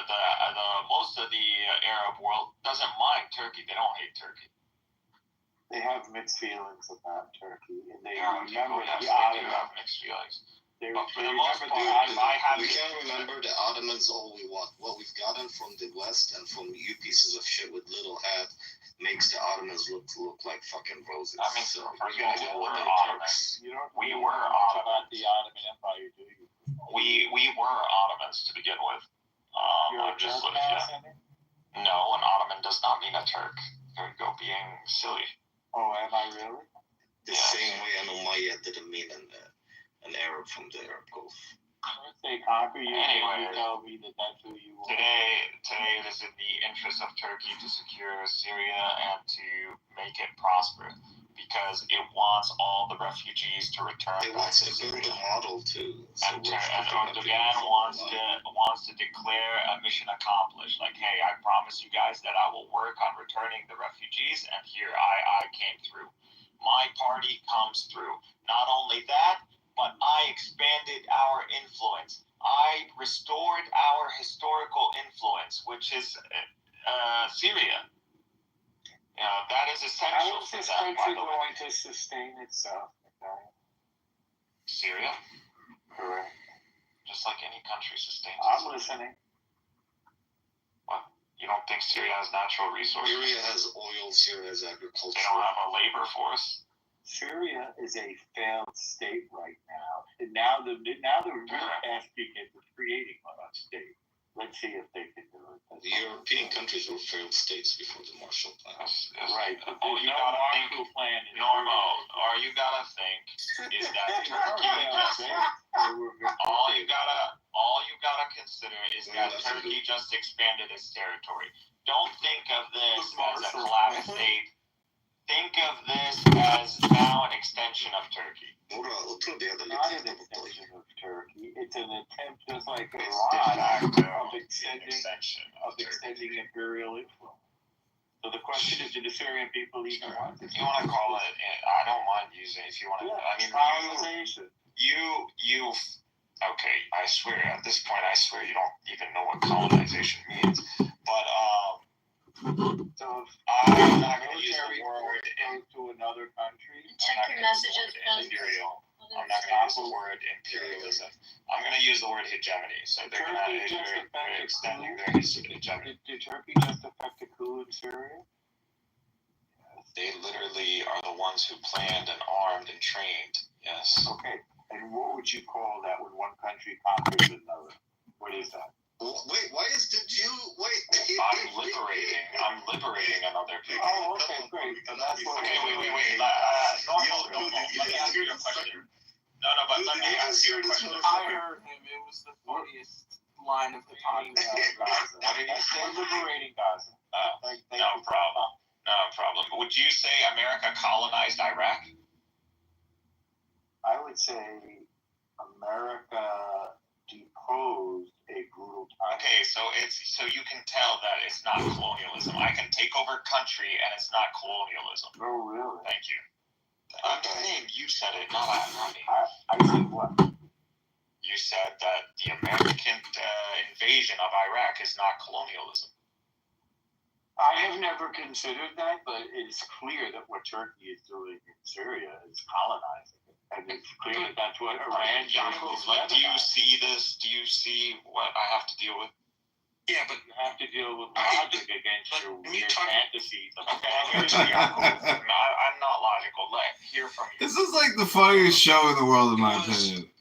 [SPEAKER 10] most of the Arab world doesn't mind Turkey. They don't hate Turkey.
[SPEAKER 14] They have mixed feelings about Turkey, and they
[SPEAKER 10] Arab
[SPEAKER 14] remember
[SPEAKER 10] people,
[SPEAKER 14] the
[SPEAKER 10] yes, they do
[SPEAKER 14] Ottoman.
[SPEAKER 10] have mixed feelings.
[SPEAKER 14] But
[SPEAKER 10] for the most part, if I have
[SPEAKER 17] we can't remember the Ottomans all we want. What we've gotten from the West and from you pieces of shit with little head makes the Ottomans look like fucking roses.
[SPEAKER 10] I mean,
[SPEAKER 17] so
[SPEAKER 10] first
[SPEAKER 17] we're
[SPEAKER 10] of
[SPEAKER 17] gonna
[SPEAKER 10] all,
[SPEAKER 17] do
[SPEAKER 10] we're
[SPEAKER 17] what they
[SPEAKER 10] Ottomans. We were
[SPEAKER 14] about
[SPEAKER 10] Ottomans.
[SPEAKER 14] the Ottoman Empire, do you?
[SPEAKER 10] We were Ottomans to begin with.
[SPEAKER 14] You're a
[SPEAKER 10] just
[SPEAKER 14] Turk
[SPEAKER 10] looking
[SPEAKER 14] now,
[SPEAKER 10] at.
[SPEAKER 14] Sammy?
[SPEAKER 10] No, an Ottoman does not mean a Turk. There you go, being silly.
[SPEAKER 14] Oh, am I really?
[SPEAKER 17] The same way an Umayyad didn't mean an Arab from the Arab Gulf.
[SPEAKER 14] If they conquer you,
[SPEAKER 10] Anyway,
[SPEAKER 14] you tell me that that's who you want.
[SPEAKER 10] Today it is in the interest of Turkey to secure Syria and to make it prosper, because it wants all the refugees to return
[SPEAKER 17] It
[SPEAKER 10] back
[SPEAKER 17] wants
[SPEAKER 10] to
[SPEAKER 17] to build
[SPEAKER 10] Syria.
[SPEAKER 17] a model too. So
[SPEAKER 10] And Erdogan wants to declare a mission accomplished. Like, hey, I promise you guys that I will work on returning the refugees, and here I came through. My party comes through. Not only that, but I expanded our influence. I restored our historical influence, which is Syria. That is essential
[SPEAKER 14] How is
[SPEAKER 10] for
[SPEAKER 14] this
[SPEAKER 10] them, by
[SPEAKER 14] country
[SPEAKER 10] the way.
[SPEAKER 14] going to sustain itself? Okay?
[SPEAKER 10] Syria,
[SPEAKER 14] Correct.
[SPEAKER 10] just like any country sustains
[SPEAKER 14] I'm
[SPEAKER 10] itself.
[SPEAKER 14] listening.
[SPEAKER 10] What? You don't think Syria has natural resources?
[SPEAKER 17] Syria has oil, Syria has agriculture.
[SPEAKER 10] They don't have a labor force.
[SPEAKER 14] Syria is a failed state right now. And now the real task begins with creating a state. Let's see if they can do it.
[SPEAKER 17] The European countries were failed states before the Marshall Plan.
[SPEAKER 14] Right. But
[SPEAKER 10] All
[SPEAKER 14] there's
[SPEAKER 10] you
[SPEAKER 14] no
[SPEAKER 10] gotta
[SPEAKER 14] Marshall
[SPEAKER 10] think,
[SPEAKER 14] Plan in
[SPEAKER 10] Normo, all you gotta think is that Turkey all you gotta consider is that Turkey just expanded its territory. Don't think of this as a collapsed state. Think of this as now an extension of Turkey.
[SPEAKER 14] Not an extension of Turkey. It's an attempt, just like
[SPEAKER 10] It's
[SPEAKER 14] Iran,
[SPEAKER 10] de facto
[SPEAKER 14] of
[SPEAKER 10] an
[SPEAKER 14] extending
[SPEAKER 10] extension of Turkey.
[SPEAKER 14] imperial influence. So the question is, do the Syrian people even want this?
[SPEAKER 10] You want to call it? I don't mind using it if you want to. I mean,
[SPEAKER 14] colonization.
[SPEAKER 10] you. Okay, I swear. At this point, I swear you don't even know what colonization means. But
[SPEAKER 14] So
[SPEAKER 10] I'm not going to use the word
[SPEAKER 14] to another country.
[SPEAKER 15] Check your messages.
[SPEAKER 10] Imperial. I'm not going to use the word imperialism. I'm going to use the word hegemony. So they're going to they're extending their hegemony.
[SPEAKER 14] Did Turkey just affect the coup in Syria?
[SPEAKER 10] They literally are the ones who planned and armed and trained. Yes.
[SPEAKER 14] Okay. And what would you call that when one country conquers another? What is that?
[SPEAKER 17] Wait, why is the Jew? Wait.
[SPEAKER 10] I'm liberating another people.
[SPEAKER 14] Oh, okay, great. So that's what.
[SPEAKER 10] Okay, wait. Normal. Let me ask you a question. No, but let me ask you a question.
[SPEAKER 16] I heard him. It was the funniest.
[SPEAKER 14] line of hypocrisy.
[SPEAKER 10] Gaza.
[SPEAKER 14] What did you say? We're liberating Gaza.
[SPEAKER 10] No problem. No problem. Would you say America colonized Iraq?
[SPEAKER 14] I would say America deposed a brutal tyrant.
[SPEAKER 10] Okay, so you can tell that it's not colonialism. I can take over a country and it's not colonialism.
[SPEAKER 14] Oh, really?
[SPEAKER 10] Thank you. I'm saying you said it, not me.
[SPEAKER 14] I said what?
[SPEAKER 10] You said that the American invasion of Iraq is not colonialism.
[SPEAKER 14] I have never considered that, but it's clear that what Turkey is doing in Syria is colonizing it. And it's clear that that's what Iran is.
[SPEAKER 10] Do you see this? Do you see what I have to deal with?
[SPEAKER 14] Yeah, but you have to deal with logic against your weird fantasies.
[SPEAKER 10] Okay, I'm not logical. Hear from you.
[SPEAKER 6] This is like the funniest show in the world, in my opinion.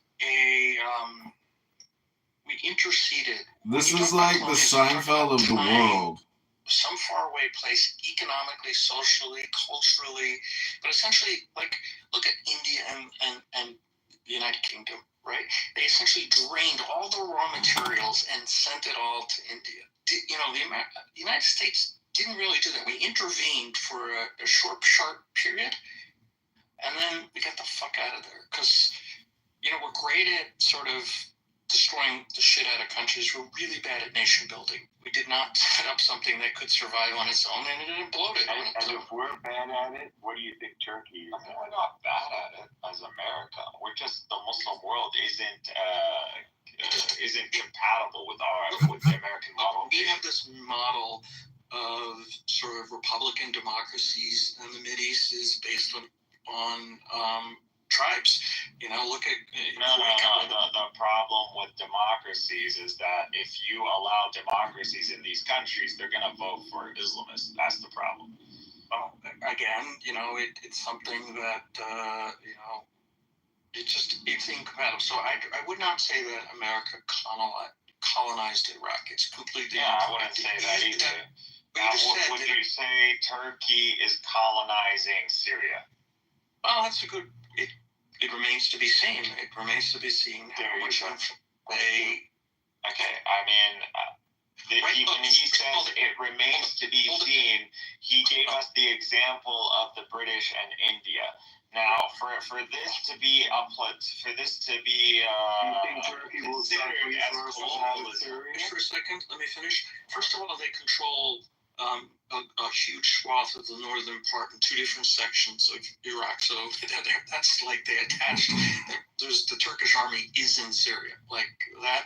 [SPEAKER 13] We interceded.
[SPEAKER 6] This is like the Seinfeld of the world.
[SPEAKER 13] Some faraway place, economically, socially, culturally, but essentially, like, look at India and the United Kingdom, right? They essentially drained all the raw materials and sent it all to India. The United States didn't really do that. We intervened for a short, sharp period, and then we got the fuck out of there because, we're great at sort of destroying the shit out of countries. We're really bad at nation building. We did not set up something that could survive on its own, and it imploded.
[SPEAKER 14] And if we're bad at it, what do you think Turkey is?
[SPEAKER 10] I mean, we're not bad at it as America. We're just, the Muslim world isn't compatible with the American model.
[SPEAKER 13] We have this model of sort of Republican democracies, and the Mideast is based on tribes. Look at
[SPEAKER 10] the problem with democracies is that if you allow democracies in these countries, they're going to vote for Islamists. That's the problem.
[SPEAKER 13] Well, again, it's something that it's incompatible. So I would not say that America colonized Iraq. It's completely.
[SPEAKER 10] Yeah, I wouldn't say that either. Would you say Turkey is colonizing Syria?
[SPEAKER 13] Well, that's a good. It remains to be seen. It remains to be seen how much they.
[SPEAKER 10] Okay, I mean, when he says it remains to be seen, he gave us the example of the British and India. Now, for this to be considered as colonialism.
[SPEAKER 13] For a second, let me finish. First of all, they control a huge swath of the northern part in two different sections of Iraq. So that's like they attached. There's the Turkish army is in Syria, like that.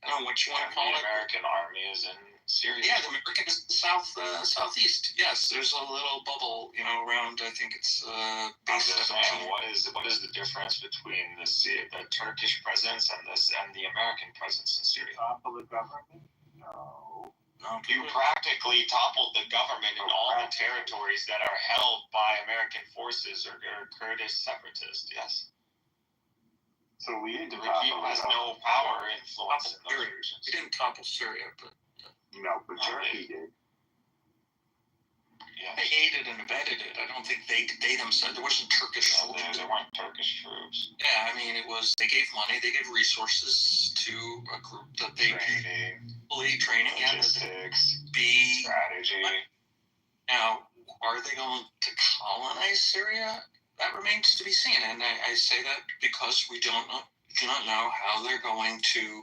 [SPEAKER 13] I don't know what you want to call it.
[SPEAKER 10] The American army is in Syria.
[SPEAKER 13] Yeah, the American is the southeast. Yes, there's a little bubble, around. I think it's.
[SPEAKER 10] What is the difference between the Turkish presence and the American presence in Syria?
[SPEAKER 14] Topple the government? No.
[SPEAKER 10] You practically toppled the government in all the territories that are held by American forces or Kurdish separatists. Yes.
[SPEAKER 14] So the
[SPEAKER 10] regime has no power or influence in those regions.
[SPEAKER 13] We didn't topple Syria, but
[SPEAKER 14] Turkey did.
[SPEAKER 10] Yeah.
[SPEAKER 13] They aided and abetted it. I don't think they themselves. There wasn't Turkish.
[SPEAKER 10] There weren't Turkish troops.
[SPEAKER 13] Yeah, I mean, it was. They gave money. They gave resources to a group that they training,
[SPEAKER 10] logistics, strategy.
[SPEAKER 13] Now, are they going to colonize Syria? That remains to be seen, and I say that because we do not know how they're going to.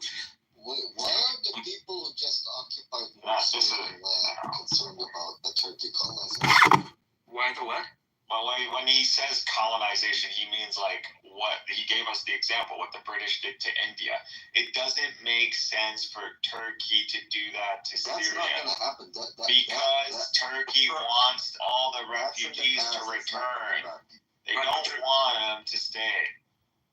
[SPEAKER 17] Why are the people who just occupied Syrian land concerned about the Turkey colonization?
[SPEAKER 13] Why the what?
[SPEAKER 10] Well, when he says colonization, he means like what he gave us the example, what the British did to India. It doesn't make sense for Turkey to do that to Syria.
[SPEAKER 17] That's not going to happen.
[SPEAKER 10] Because Turkey wants all the refugees to return. They don't want them to stay.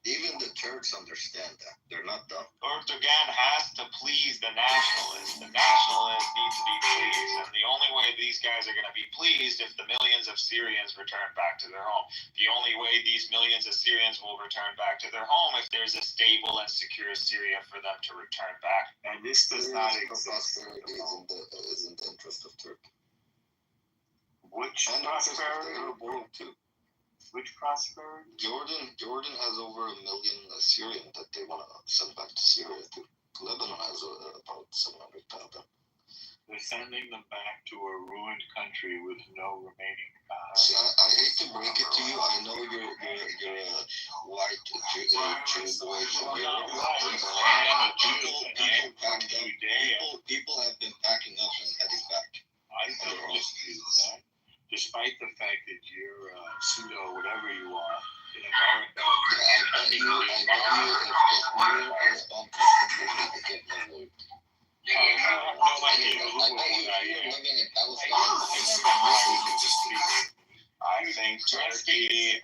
[SPEAKER 17] Even the Turks understand that. They're not dumb.
[SPEAKER 10] Erdogan has to please the nationalists. The nationalists need to be pleased. And the only way these guys are going to be pleased if the millions of Syrians return back to their home. The only way these millions of Syrians will return back to their home if there's a stable and secure Syria for them to return back.
[SPEAKER 14] And this does not exist.
[SPEAKER 17] Prosperity is in the interest of Turkey.
[SPEAKER 14] Which prosperity? Which prosperity?
[SPEAKER 17] Jordan has over 1 million Syrian that they want to send back to Syria to Lebanon has about 700,000.
[SPEAKER 14] They're sending them back to a ruined country with no remaining.
[SPEAKER 17] See, I hate to break it to you. I know you're a white Jew boy from Europe. People have been packing up and heading back.
[SPEAKER 14] I don't dispute that. Despite the fact that you're pseudo whatever you are in America.
[SPEAKER 17] I bet you if Europe was bumped, completely to get no word.
[SPEAKER 14] I have no idea who
[SPEAKER 17] you're living in Palestine.
[SPEAKER 10] I think Turkey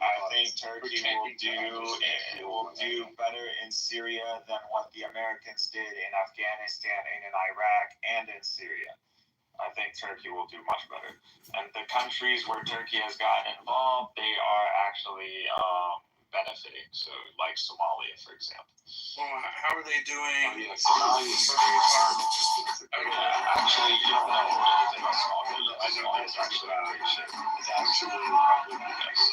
[SPEAKER 10] will do better in Syria than what the Americans did in Afghanistan and in Iraq and in Syria. I think Turkey will do much better. And the countries where Turkey has gotten involved, they are actually benefiting. So, like Somalia, for example.
[SPEAKER 13] Well, how are they doing?
[SPEAKER 10] Somalia is actually, you don't know what it is about Somalia. I know it's actually pretty shit. It's actually probably yes.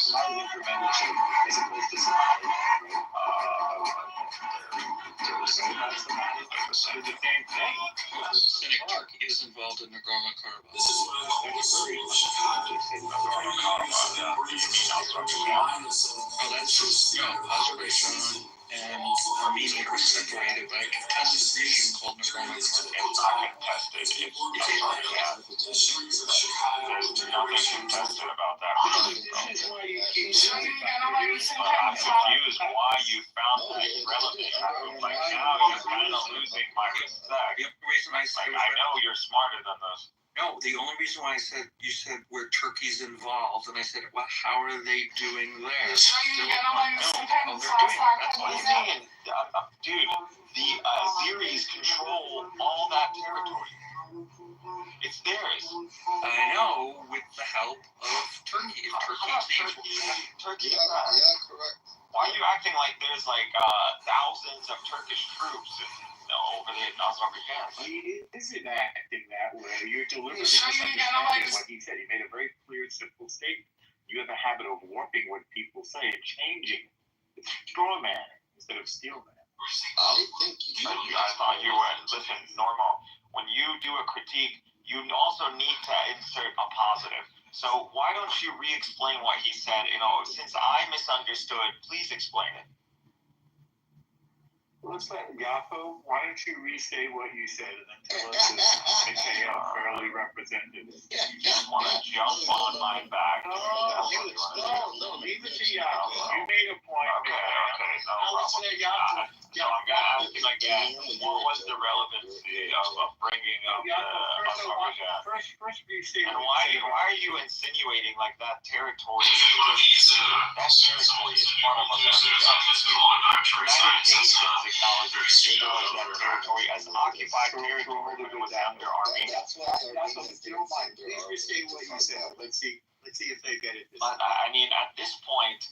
[SPEAKER 10] Somalia is tremendous. It's supposed to Somalia.
[SPEAKER 14] the same thing.
[SPEAKER 13] Cynic Turkey is involved in Nagorno-Karabakh.
[SPEAKER 2] This is what I always say in Chicago.
[SPEAKER 13] Oh, that's just, Azerbaijan and Armenia are separated by a contested region called Nagorno-Karabakh.
[SPEAKER 10] It's not contested. There's nothing contested about that.
[SPEAKER 14] This is why you keep
[SPEAKER 10] I'm confused why you found this relevant. Like now you're kind of losing my respect.
[SPEAKER 13] The reason I said
[SPEAKER 10] I know you're smarter than this.
[SPEAKER 13] No, the only reason why you said where Turkey's involved, and I said, well, how are they doing there?
[SPEAKER 10] They're doing it. That's what you mean. Dude, the Azeris control all that territory. It's theirs.
[SPEAKER 13] I know, with the help of Turkey. If
[SPEAKER 10] Turkey.
[SPEAKER 17] Yeah, correct.
[SPEAKER 10] Why are you acting like there's like thousands of Turkish troops over there in Azerbaijan?
[SPEAKER 14] He isn't acting that way. You're deliberately misunderstanding what he said. He made a very clear, simple statement. You have a habit of warping what people say and changing it. It's straw man instead of steel man.
[SPEAKER 17] I think
[SPEAKER 10] I thought you were. Listen, Normal. When you do a critique, you also need to insert a positive. So why don't you re-explain what he said? Since I misunderstood, please explain it.
[SPEAKER 14] Let's let Yafo, why don't you restate what you said and then tell us if Mateo fairly represented it?
[SPEAKER 10] You just want to jump on my back.
[SPEAKER 14] No, leave it to Yafo. You made a point.
[SPEAKER 10] Okay, no problem. So I'm going to ask you again, what was the relevancy of bringing up Azerbaijan?
[SPEAKER 14] First restate.
[SPEAKER 10] And why are you insinuating like that territory is part of Azerbaijan? United Nations acknowledges that territory as occupied territory when it was under Armenia.
[SPEAKER 14] Please restate what you said. Let's see if they get it.
[SPEAKER 10] But I mean, at this point,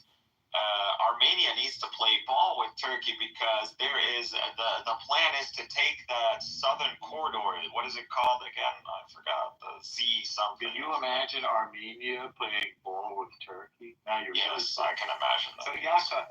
[SPEAKER 10] Armenia needs to play ball with Turkey because there is the plan is to take the southern corridor. What is it called again? I forgot. The Z something.
[SPEAKER 14] Can you imagine Armenia playing ball with Turkey? Now you're
[SPEAKER 10] yes, I can imagine that.
[SPEAKER 14] So Yaka,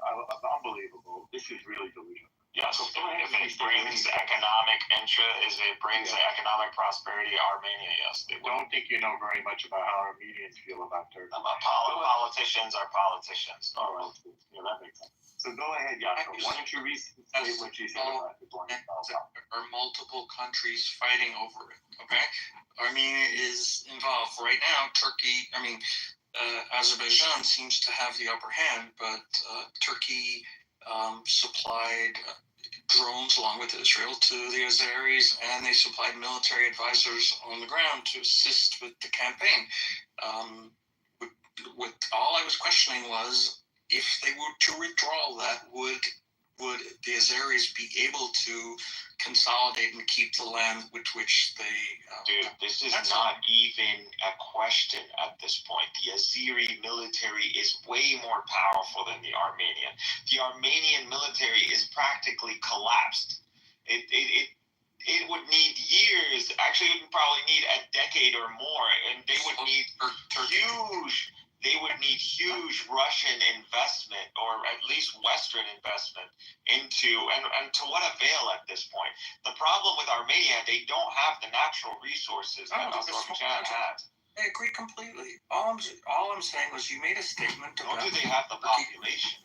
[SPEAKER 14] unbelievable. This is really delusional.
[SPEAKER 10] Yes, if it brings economic interest, it brings economic prosperity to Armenia, yes.
[SPEAKER 14] They don't think you know very much about how Armenians feel about Turkey.
[SPEAKER 10] Politicians are politicians.
[SPEAKER 14] All right. Yeah, that makes sense. So go ahead, Yaka. Why don't you restate what you said about the point?
[SPEAKER 13] There are multiple countries fighting over it, okay? Armenia is involved. Right now, Azerbaijan seems to have the upper hand, but Turkey supplied drones along with Israel to the Azeris, and they supplied military advisors on the ground to assist with the campaign. What all I was questioning was if they were to withdraw that, would the Azeris be able to consolidate and keep the land with which they...
[SPEAKER 10] Dude, this is not even a question at this point. The Azeri military is way more powerful than the Armenian. The Armenian military is practically collapsed. It would need years. Actually, it would probably need a decade or more, and they would need huge... they would need huge Russian investment, or at least Western investment, into, and to what avail at this point? The problem with Armenia, they don't have the natural resources that Azerbaijan has.
[SPEAKER 13] I agree completely. All I'm saying was you made a statement about.
[SPEAKER 10] Nor do they have the population.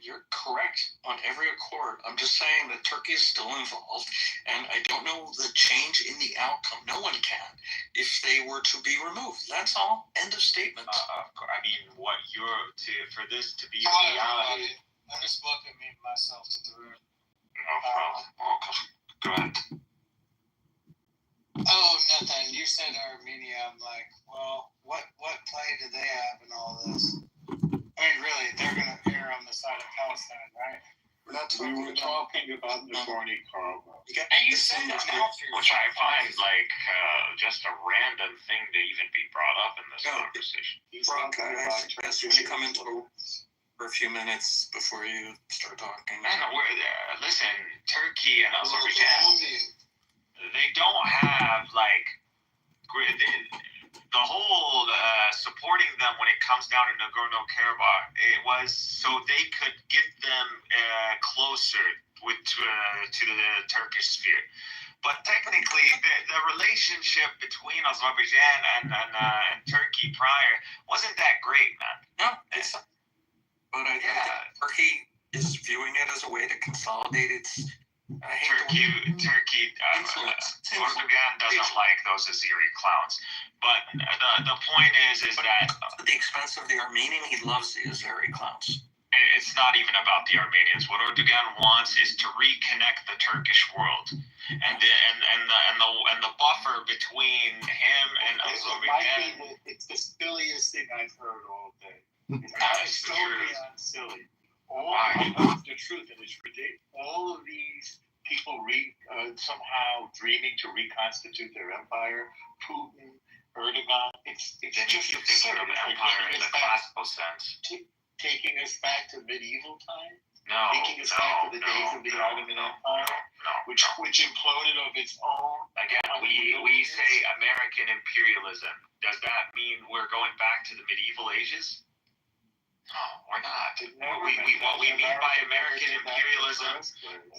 [SPEAKER 13] You're correct on every accord. I'm just saying that Turkey is still involved, and I don't know the change in the outcome. No one can if they were to be removed. That's all. End of statement.
[SPEAKER 10] I mean, for this to be
[SPEAKER 18] Hi,
[SPEAKER 10] reality.
[SPEAKER 18] everybody. I'm just welcoming myself to the room.
[SPEAKER 10] No problem. Welcome. Go ahead.
[SPEAKER 18] Oh, nothing. You said Armenia. I'm like, well, what play do they have in all this? I mean, really, they're going to err on the side of Palestine, right?
[SPEAKER 14] We were talking about Nagorno-Karabakh.
[SPEAKER 10] You said which I find like just a random thing to even be brought up in this conversation.
[SPEAKER 13] Brock, I suggest you should come into for a few minutes before you start talking.
[SPEAKER 10] Listen, Turkey and Azerbaijan, they don't have like the whole supporting them when it comes down to Nagorno-Karabakh. It was so they could get them closer to the Turkish sphere. But technically, the relationship between Azerbaijan and Turkey prior wasn't that great, man.
[SPEAKER 13] No, it's not. But I think Turkey is viewing it as a way to consolidate its
[SPEAKER 10] Turkey, Erdogan doesn't like those Azeri clowns. But the point is that
[SPEAKER 13] at the expense of the Armenian, he loves the Azeri clowns.
[SPEAKER 10] It's not even about the Armenians. What Erdogan wants is to reconnect the Turkish world, and the buffer between him and Azerbaijan.
[SPEAKER 14] It's the silliest thing I've heard all day. It's so beyond silly. The truth, and it's ridiculous. All of these people somehow dreaming to reconstitute their empire. Putin, Erdogan. It's just
[SPEAKER 10] thinking of empire in the classical sense.
[SPEAKER 14] Taking us back to medieval time?
[SPEAKER 10] Taking
[SPEAKER 14] us back to the days of the Ottoman Empire? Which imploded of its own?
[SPEAKER 10] Again, we say American imperialism. Does that mean we're going back to the medieval ages? No, we're not. What we mean by American imperialism,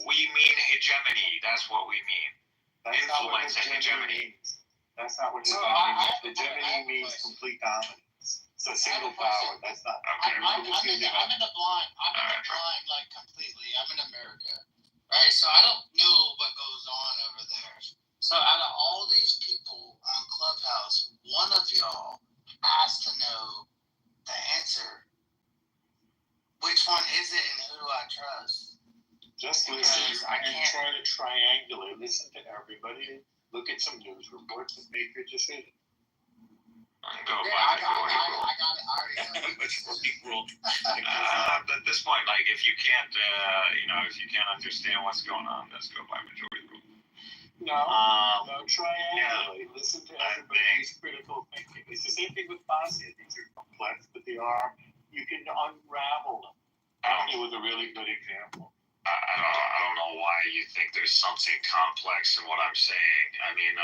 [SPEAKER 10] we mean hegemony. That's what we mean. Influence and hegemony.
[SPEAKER 14] That's not what hegemony means. Hegemony means complete dominance. So single power. That's not.
[SPEAKER 18] I'm in the blind like completely. I'm in America, right? So I don't know what goes on over there. So out of all these people on Clubhouse, one of y'all has to know the answer. Which one is it, and who do I trust?
[SPEAKER 14] Just listen and try to triangulate. Listen to everybody. Look at some news reports and make your decision.
[SPEAKER 10] I got it. At this point, like if you can't, if you can't understand what's going on, let's go by majority rule.
[SPEAKER 14] No, triangulate. Listen to everybody's critical thinking. It's the same thing with Bosnia. These are complex, but they are. You can unravel them. It was a really good example.
[SPEAKER 10] I don't know why you think there's something complex in what I'm saying. I mean,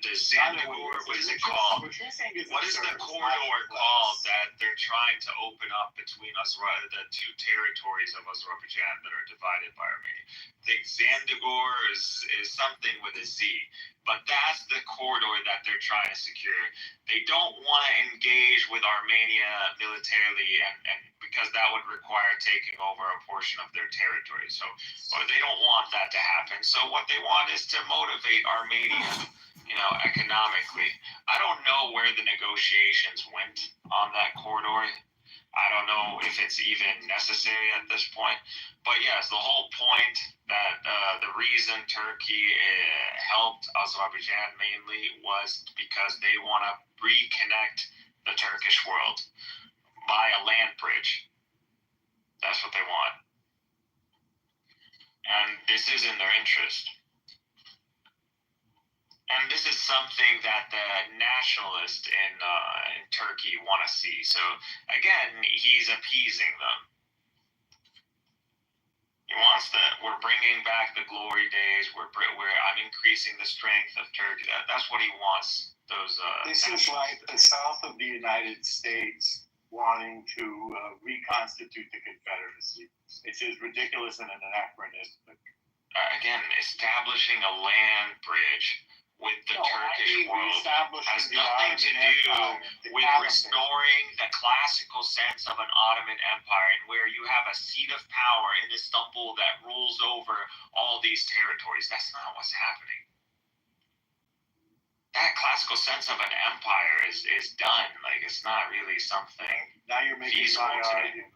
[SPEAKER 10] the Zandagor, what is it called? What is the corridor called that they're trying to open up between the two territories of Azerbaijan that are divided by Armenia? I think Zandagor is something with a Z, but that's the corridor that they're trying to secure. They don't want to engage with Armenia militarily, and because that would require taking over a portion of their territory. So they don't want that to happen. So what they want is to motivate Armenia, economically. I don't know where the negotiations went on that corridor. I don't know if it's even necessary at this point. But yes, the whole point that the reason Turkey helped Azerbaijan mainly was because they want to reconnect the Turkish world by a land bridge. That's what they want. And this is in their interest. And this is something that the nationalists in Turkey want to see. So, again, he's appeasing them. He wants we're bringing back the glory days.
[SPEAKER 5] increasing the strength of Turkey. That's what he wants. Those.
[SPEAKER 14] This is like the south of the United States wanting to reconstitute the Confederacy. It's as ridiculous and anachronistic.
[SPEAKER 5] Again, establishing a land bridge with the Turkish world has nothing to do with restoring the classical sense of an Ottoman Empire, and where you have a seat of power in Istanbul that rules over all these territories. That's not what's happening. That classical sense of an empire is done. Like, it's not really something.
[SPEAKER 14] Now you're making my argument.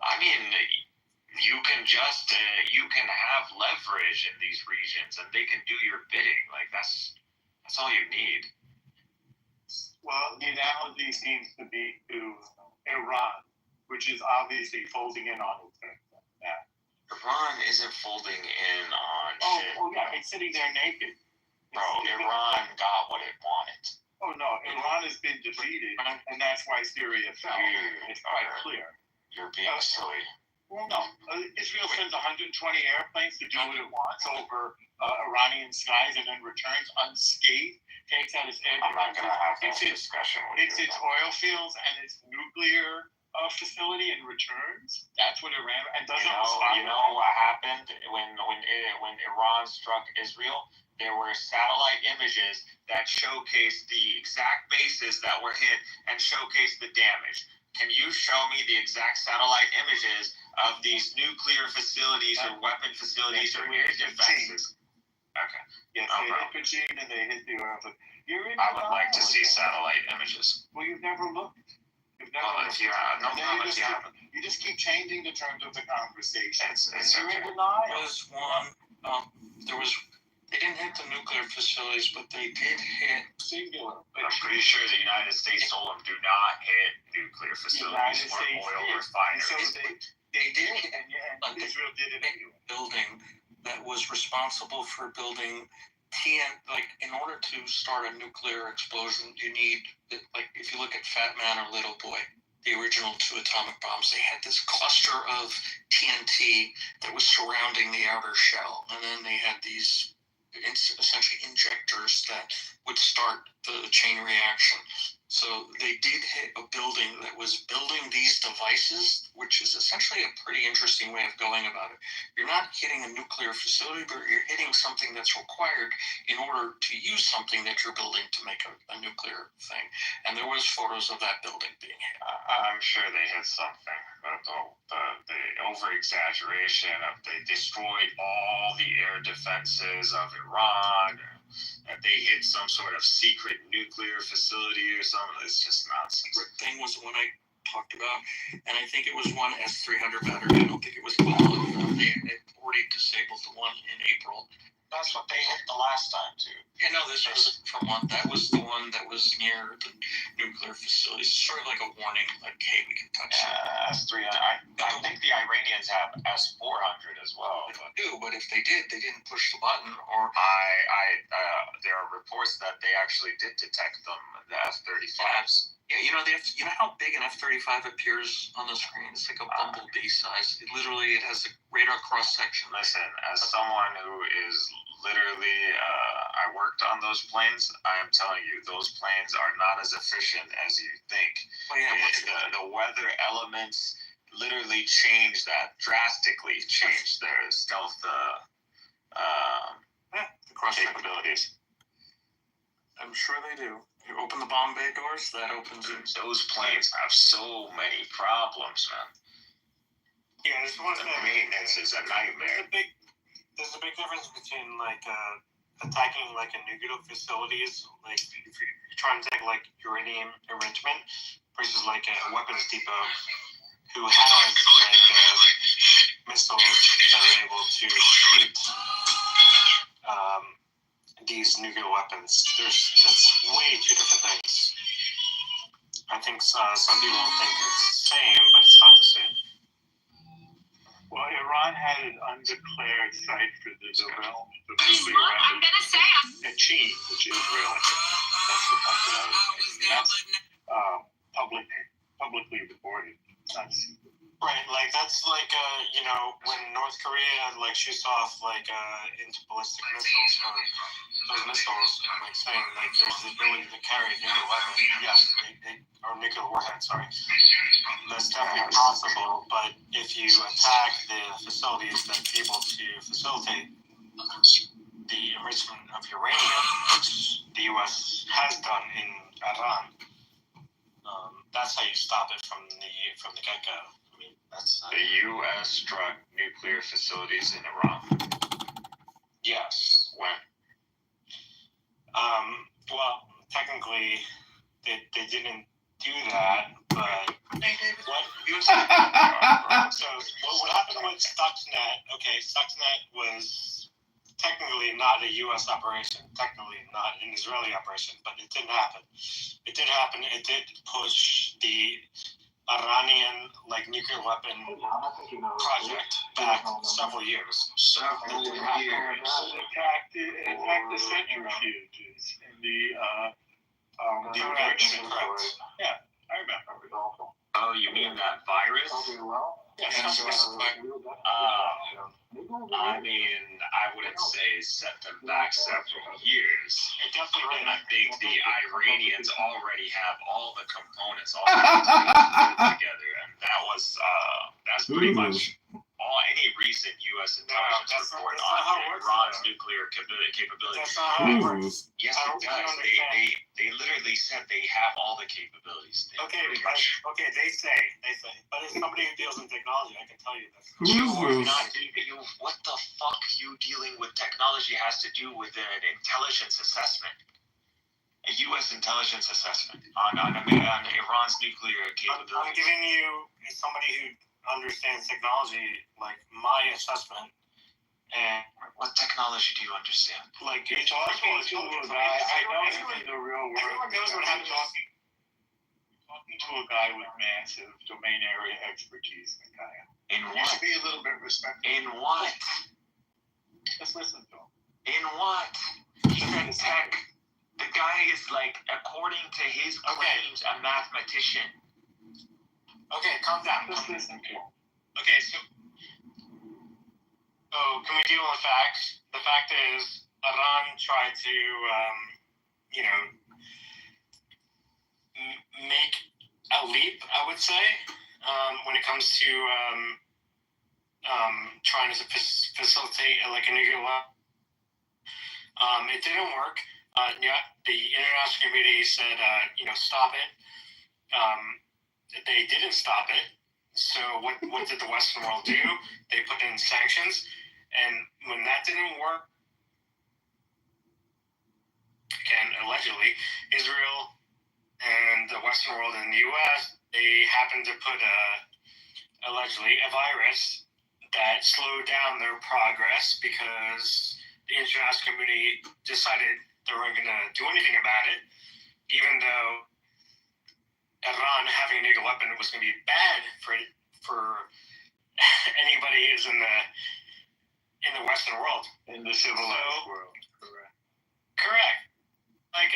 [SPEAKER 5] I mean, you can have leverage in these regions, and they can do your bidding. Like, that's all you need.
[SPEAKER 14] Well, the analogy seems to be to Iran, which is obviously folding in on itself now.
[SPEAKER 5] Iran isn't folding in on shit.
[SPEAKER 14] Oh yeah, it's sitting there naked.
[SPEAKER 5] Bro, Iran got what it wanted.
[SPEAKER 14] Oh no, Iran has been defeated, and that's why Syria fell. It's quite clear.
[SPEAKER 5] You're being silly.
[SPEAKER 14] Well, no. Israel sends 120 airplanes to do what it wants over Iranian skies, and then returns unscathed. Takes out its air.
[SPEAKER 5] I'm not gonna have this discussion with
[SPEAKER 14] you. It's its oil fields and its nuclear facility, and returns. That's what Iran and doesn't respond.
[SPEAKER 5] You know what happened when Iran struck Israel? There were satellite images that showcased the exact bases that were hit and showcased the damage. Can you show me the exact satellite images of these nuclear facilities or weapon facilities or air defenses? Okay.
[SPEAKER 14] Yes, they hit Kachin and they hit the oil.
[SPEAKER 5] I would like to see satellite images.
[SPEAKER 14] Well, you've never looked.
[SPEAKER 5] You
[SPEAKER 14] just keep changing the terms of the conversation.
[SPEAKER 5] You're in
[SPEAKER 13] denial. They didn't hit the nuclear facilities, but they did hit
[SPEAKER 14] singular.
[SPEAKER 5] I'm pretty sure the United States told them do not hit nuclear facilities or oil refineries.
[SPEAKER 14] So they did, and Israel did it anyway.
[SPEAKER 13] Building that was responsible for building in order to start a nuclear explosion, you need, like, if you look at Fat Man or Little Boy, the original 2 atomic bombs, they had this cluster of TNT that was surrounding the outer shell, and then they had these essentially injectors that would start the chain reaction. So they did hit a building that was building these devices, which is essentially a pretty interesting way of going about it. You're not hitting a nuclear facility, but you're hitting something that's required in order to use something that you're building to make a nuclear thing. And there was photos of that building being hit.
[SPEAKER 5] I'm sure they hit something, but the over-exaggeration of they destroyed all the air defenses of Iran, that they hit some sort of secret nuclear facility or something. It's just nonsense.
[SPEAKER 13] The thing was the one I talked about, and I think it was one S-300 battery. I don't think it was one. They had already disabled the one in April.
[SPEAKER 10] That's what they hit the last time too.
[SPEAKER 13] Yeah, no, this was from one. That was the one that was near the nuclear facilities. Sort of like a warning, like, hey, we can touch it.
[SPEAKER 5] S-300. I think the Iranians have S-400 as well.
[SPEAKER 13] But if they did, they didn't push the button. Or
[SPEAKER 5] there are reports that they actually did detect them, the F-35s.
[SPEAKER 13] Yeah, you know how big an F-35 appears on the screen? It's like a bumblebee size. It has a radar cross section.
[SPEAKER 5] Listen, as someone who is literally, I worked on those planes. I am telling you, those planes are not as efficient as you think. The weather elements literally drastically change their stealth capabilities.
[SPEAKER 13] I'm sure they do. You open the bomb bay doors, that opens it.
[SPEAKER 5] Those planes have so many problems, man.
[SPEAKER 14] Yeah, this one.
[SPEAKER 5] The maintenance is a nightmare.
[SPEAKER 19] There's a big difference between attacking nuclear facilities, like if you're trying to take uranium enrichment, versus a weapons depot who has missiles that are able to shoot these nuclear weapons. That's way two different things. I think some people think it's the same, but it's not the same.
[SPEAKER 14] Well, Iran had an undeclared site for the development of nuclear
[SPEAKER 7] I'm
[SPEAKER 14] weapons.
[SPEAKER 7] gonna say
[SPEAKER 14] Kachin, which is Israel. That's the part that I was thinking. That's publicly reported. Not secret.
[SPEAKER 19] Right, That's like when North Korea like shoots off like into ballistic missiles or those missiles, like saying like there's the ability to carry a nuclear weapon. Yes, or nuclear warhead. Sorry, that's definitely possible. But if you attack the facilities that are able to facilitate the enrichment of uranium, which the U.S. has done in Iran, that's how you stop it from the get-go. I mean, that's
[SPEAKER 10] the U.S. struck nuclear facilities in Iran.
[SPEAKER 19] Yes.
[SPEAKER 10] When?
[SPEAKER 19] Well, technically, they didn't do that, but so what happened with Stuxnet? Okay, Stuxnet was technically not a U.S. operation, technically not an Israeli operation, but it didn't happen. It did happen. It did push the Iranian nuclear weapon project back several years.
[SPEAKER 14] Several years. It attacked the centrifuges in the enrichment program. Yeah, I remember.
[SPEAKER 10] Oh, you mean that virus? I mean, I wouldn't say set them back several years.
[SPEAKER 19] It definitely
[SPEAKER 10] And I think the Iranians already have all the components all together, and that's pretty much any recent U.S. intelligence report on Iran's nuclear capabilities.
[SPEAKER 19] That's not how it works.
[SPEAKER 10] Yes, it does. They literally said they have all the capabilities.
[SPEAKER 19] They say. But as somebody who deals in technology, I can tell you this.
[SPEAKER 10] What the fuck you dealing with technology has to do with an intelligence assessment? A U.S. intelligence assessment on Iran's nuclear capabilities.
[SPEAKER 19] I'm giving you, as somebody who understands technology, my assessment. And
[SPEAKER 10] what technology do you understand?
[SPEAKER 14] You're talking to a guy. I know in the real world.
[SPEAKER 19] Everyone knows what happens.
[SPEAKER 14] Talking to a guy with massive domain area expertise, Mikhail.
[SPEAKER 10] In
[SPEAKER 14] You
[SPEAKER 10] what?
[SPEAKER 14] should be a little bit respectful.
[SPEAKER 10] In what?
[SPEAKER 14] Just listen to him.
[SPEAKER 10] In what? He's in tech. The guy is according to his claims, a mathematician.
[SPEAKER 19] Okay, calm down.
[SPEAKER 14] Just listen to him.
[SPEAKER 19] Okay, so can we deal with facts? The fact is, Iran tried to, make a leap, I would say, when it comes to trying to facilitate a nuclear weapon. It didn't work. The international community said, stop it. They didn't stop it. So what did the Western world do? They put in sanctions, and when that didn't work, again, allegedly, Israel and the Western world and the U.S., they happened to put allegedly a virus that slowed down their progress because the international community decided they weren't going to do anything about it, even though Iran having a nuclear weapon was going to be bad for anybody who's in the Western world.
[SPEAKER 14] In the civilized world, correct.
[SPEAKER 19] Correct. I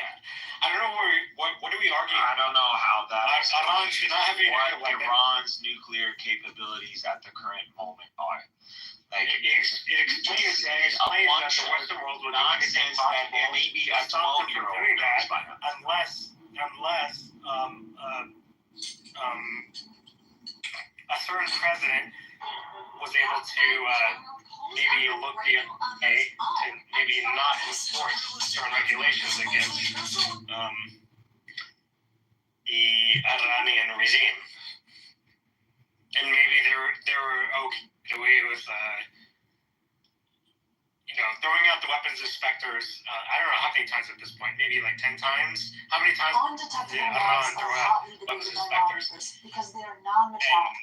[SPEAKER 19] don't know what are we arguing?
[SPEAKER 10] I don't know how that
[SPEAKER 19] Iran should not have a nuclear weapon.
[SPEAKER 10] Iran's nuclear capabilities at the current moment are.
[SPEAKER 19] It explains that the Western world would
[SPEAKER 10] nonsense that there may be a 12-year-old
[SPEAKER 19] doing that unless a certain president was able to maybe look the other way to maybe not enforce certain regulations against the Iranian regime, and maybe they were okay away with throwing out the weapons inspectors. I don't know how many times at this point, maybe 10 times. How many times did Iran throw out weapons inspectors?
[SPEAKER 20] Because they are non-metallic.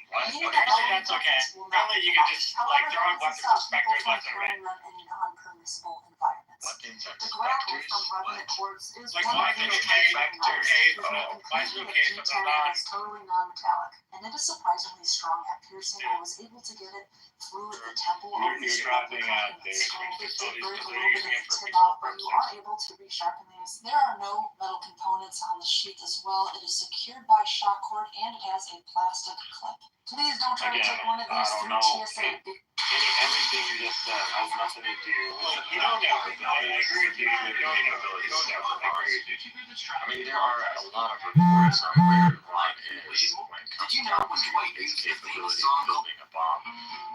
[SPEAKER 19] That's okay. Apparently you can just throw out weapons inspectors left and right.
[SPEAKER 20] In non-permissible environments. The grapple from running the courts is
[SPEAKER 19] why is it okay for the non
[SPEAKER 20] totally non-metallic and it is surprisingly strong at piercing. I was able to get it through the temple of the
[SPEAKER 14] You're dropping out there.
[SPEAKER 20] It did burn a little bit of the tip off, but you are able to resharpen these. There are no metal components on the sheath as well. It is secured by shock cord and it has a plastic clip. Please don't try to take one of these through TSA.
[SPEAKER 14] Everything you just said has nothing to do with
[SPEAKER 19] You don't know.
[SPEAKER 14] I agree with you. You don't know.
[SPEAKER 17] I mean, there are a lot of reports on where Iran is when it comes to its capability of building a bomb.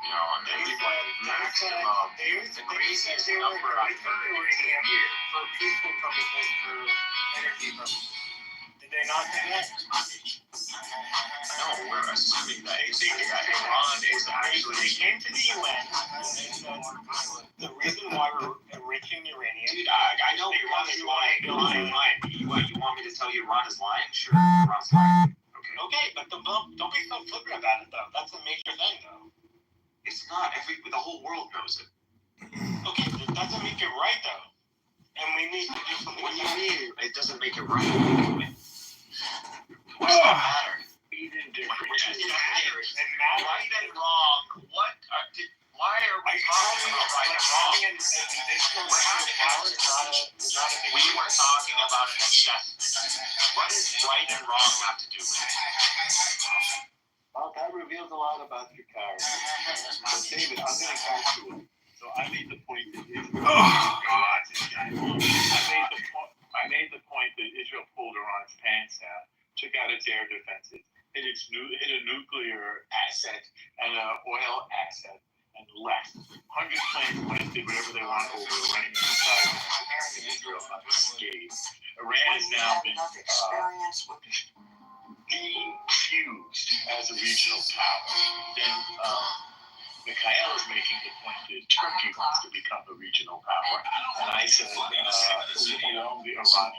[SPEAKER 17] You know, and they like maximum increases number of
[SPEAKER 19] uranium for peaceful purposes, for energy purposes. Did they not do that?
[SPEAKER 17] No, we're assuming that Iran is actually.
[SPEAKER 19] They came to the UN and they said the reason why we're enriching uranium.
[SPEAKER 17] Dude, I know Iran is lying. You want me to tell you Iran is lying? Sure, Iran's lying.
[SPEAKER 19] Okay, but don't be so flippant about it though. That's a major thing though.
[SPEAKER 17] It's not. The whole world knows it.
[SPEAKER 19] Okay, that doesn't make it right though. And we need to do something.
[SPEAKER 17] What do you mean? It doesn't make it right. What's that matter?
[SPEAKER 19] Right and wrong.
[SPEAKER 17] Why are we talking about right and wrong? We were talking about an assessment. What does right and wrong have to do with it?
[SPEAKER 14] Well, that reveals a lot about your character. But David, I'm going to catch you. So I made the point that I made the point that Israel pulled Iran's pants down, took out its air defenses, hit a nuclear asset and an oil asset, and left. 100 planes went, did whatever they want over Iranian side, and Israel unscathed. Iran has now been defused as a regional power. Then Mikhail is making the point that Turkey wants to become a regional power. And I said, the Iranian model.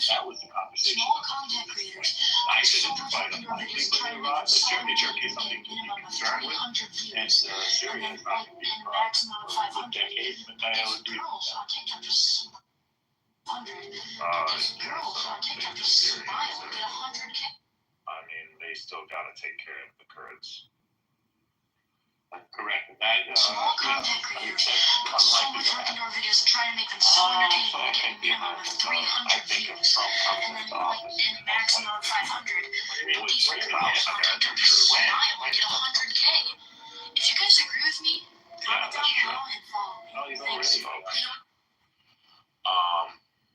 [SPEAKER 14] That was the conversation. I said it's quite unlikely, but Turkey is something to be concerned with. And Syria is not going to be a problem. For decades, Mikhail agreed with that. I mean, they still got to take care of the Kurds. Correct. That,
[SPEAKER 20] small content creators upload short video videos and try to make them so entertaining they get a minimum of 300 views and then like a maximum of 500. These videos on TikTok just smile and get 100K. If you guys agree with me, comment down below and follow me. Thanks.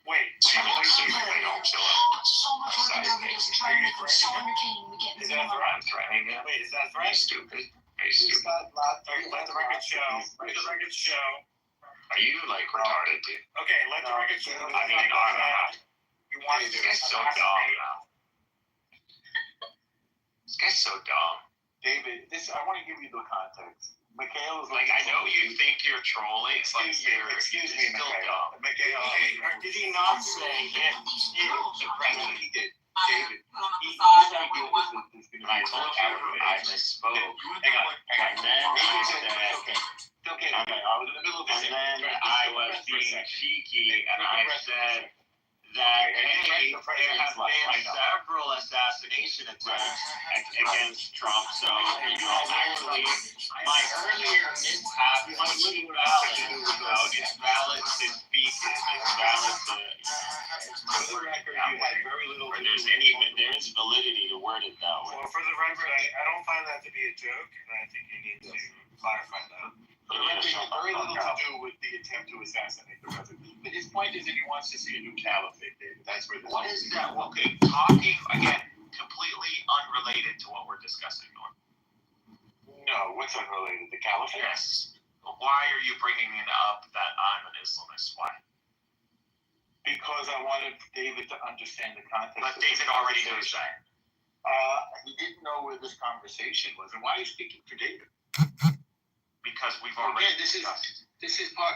[SPEAKER 19] Wait.
[SPEAKER 20] So much work on our videos and try to make them so entertaining we get a minimum.
[SPEAKER 19] Wait, is that threat?
[SPEAKER 17] Stupid.
[SPEAKER 19] Let the record show.
[SPEAKER 17] Are you like retarded, dude?
[SPEAKER 19] Okay, let the record show.
[SPEAKER 17] I mean, no, I'm not.
[SPEAKER 19] You want to do
[SPEAKER 17] This guy's so dumb now. This guy's so dumb.
[SPEAKER 14] David, I want to give you the context. Mikhail is
[SPEAKER 17] Like, I know you think you're trolling.
[SPEAKER 14] Excuse me,
[SPEAKER 17] Mikhail.
[SPEAKER 19] Did he not say if the president?
[SPEAKER 14] He did. David,
[SPEAKER 17] I told you I misspoke. Hang on. And then I said,
[SPEAKER 14] okay, I was in the middle of
[SPEAKER 17] and then I was being cheeky, and I said that hey, there have been several assassination attempts against Trump. So actually, my earlier mishap was invalid. It's valid to speak. It's valid to.
[SPEAKER 14] For the record, you had very little.
[SPEAKER 17] There's validity to word it that way.
[SPEAKER 19] Well, for the record, I don't find that to be a joke, and I think you need to clarify that.
[SPEAKER 14] For the record, very little to do with the attempt to assassinate the president. But his point is that he wants to see a new caliphate, David. That's where this.
[SPEAKER 17] What is that? Okay, talking again, completely unrelated to what we're discussing, Norm.
[SPEAKER 14] No, what's unrelated? The caliphate?
[SPEAKER 17] Yes. Why are you bringing it up that I'm an Islamist? Why?
[SPEAKER 14] Because I wanted David to understand the context.
[SPEAKER 17] But David already knows that.
[SPEAKER 14] He didn't know where this conversation was, and why are you speaking for David?
[SPEAKER 17] Because we've already.
[SPEAKER 14] Again, this is part.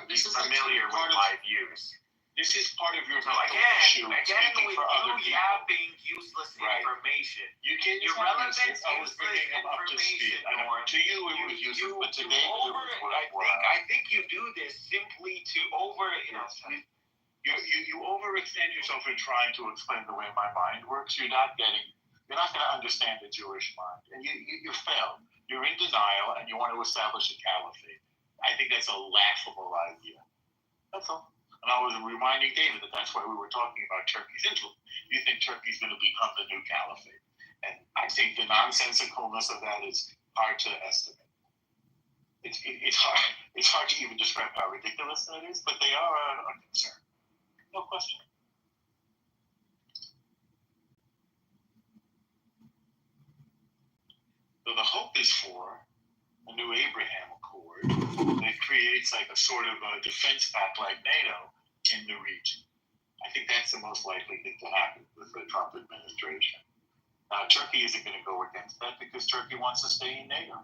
[SPEAKER 14] This
[SPEAKER 17] He's
[SPEAKER 14] is
[SPEAKER 17] familiar with my views.
[SPEAKER 14] This is part of your
[SPEAKER 17] So again, with
[SPEAKER 14] speaking for other
[SPEAKER 17] you
[SPEAKER 14] people.
[SPEAKER 17] yapping useless
[SPEAKER 14] Right.
[SPEAKER 17] information.
[SPEAKER 14] Irrelevant,
[SPEAKER 17] I was bringing him up to speed.
[SPEAKER 14] To you, it was useless, but to me,
[SPEAKER 17] I think you do this simply to
[SPEAKER 14] You overextend yourself in trying to explain the way my mind works. You're not getting You're not going to understand the Jewish mind, and you fail. You're in denial, and you want to establish a caliphate. I think that's a laughable idea. That's all. And I was reminding David that that's why we were talking about Turkey's influence. You think Turkey's going to become the new caliphate, and I think the nonsensicalness of that is hard to estimate. It's hard to even describe how ridiculous that is, but they are a concern. No question. So the hope is for a new Abraham Accord that creates like a sort of a defense pact like NATO in the region. I think that's the most likely thing to happen with the Trump administration. Now, Turkey isn't going to go against that because Turkey wants to stay in NATO.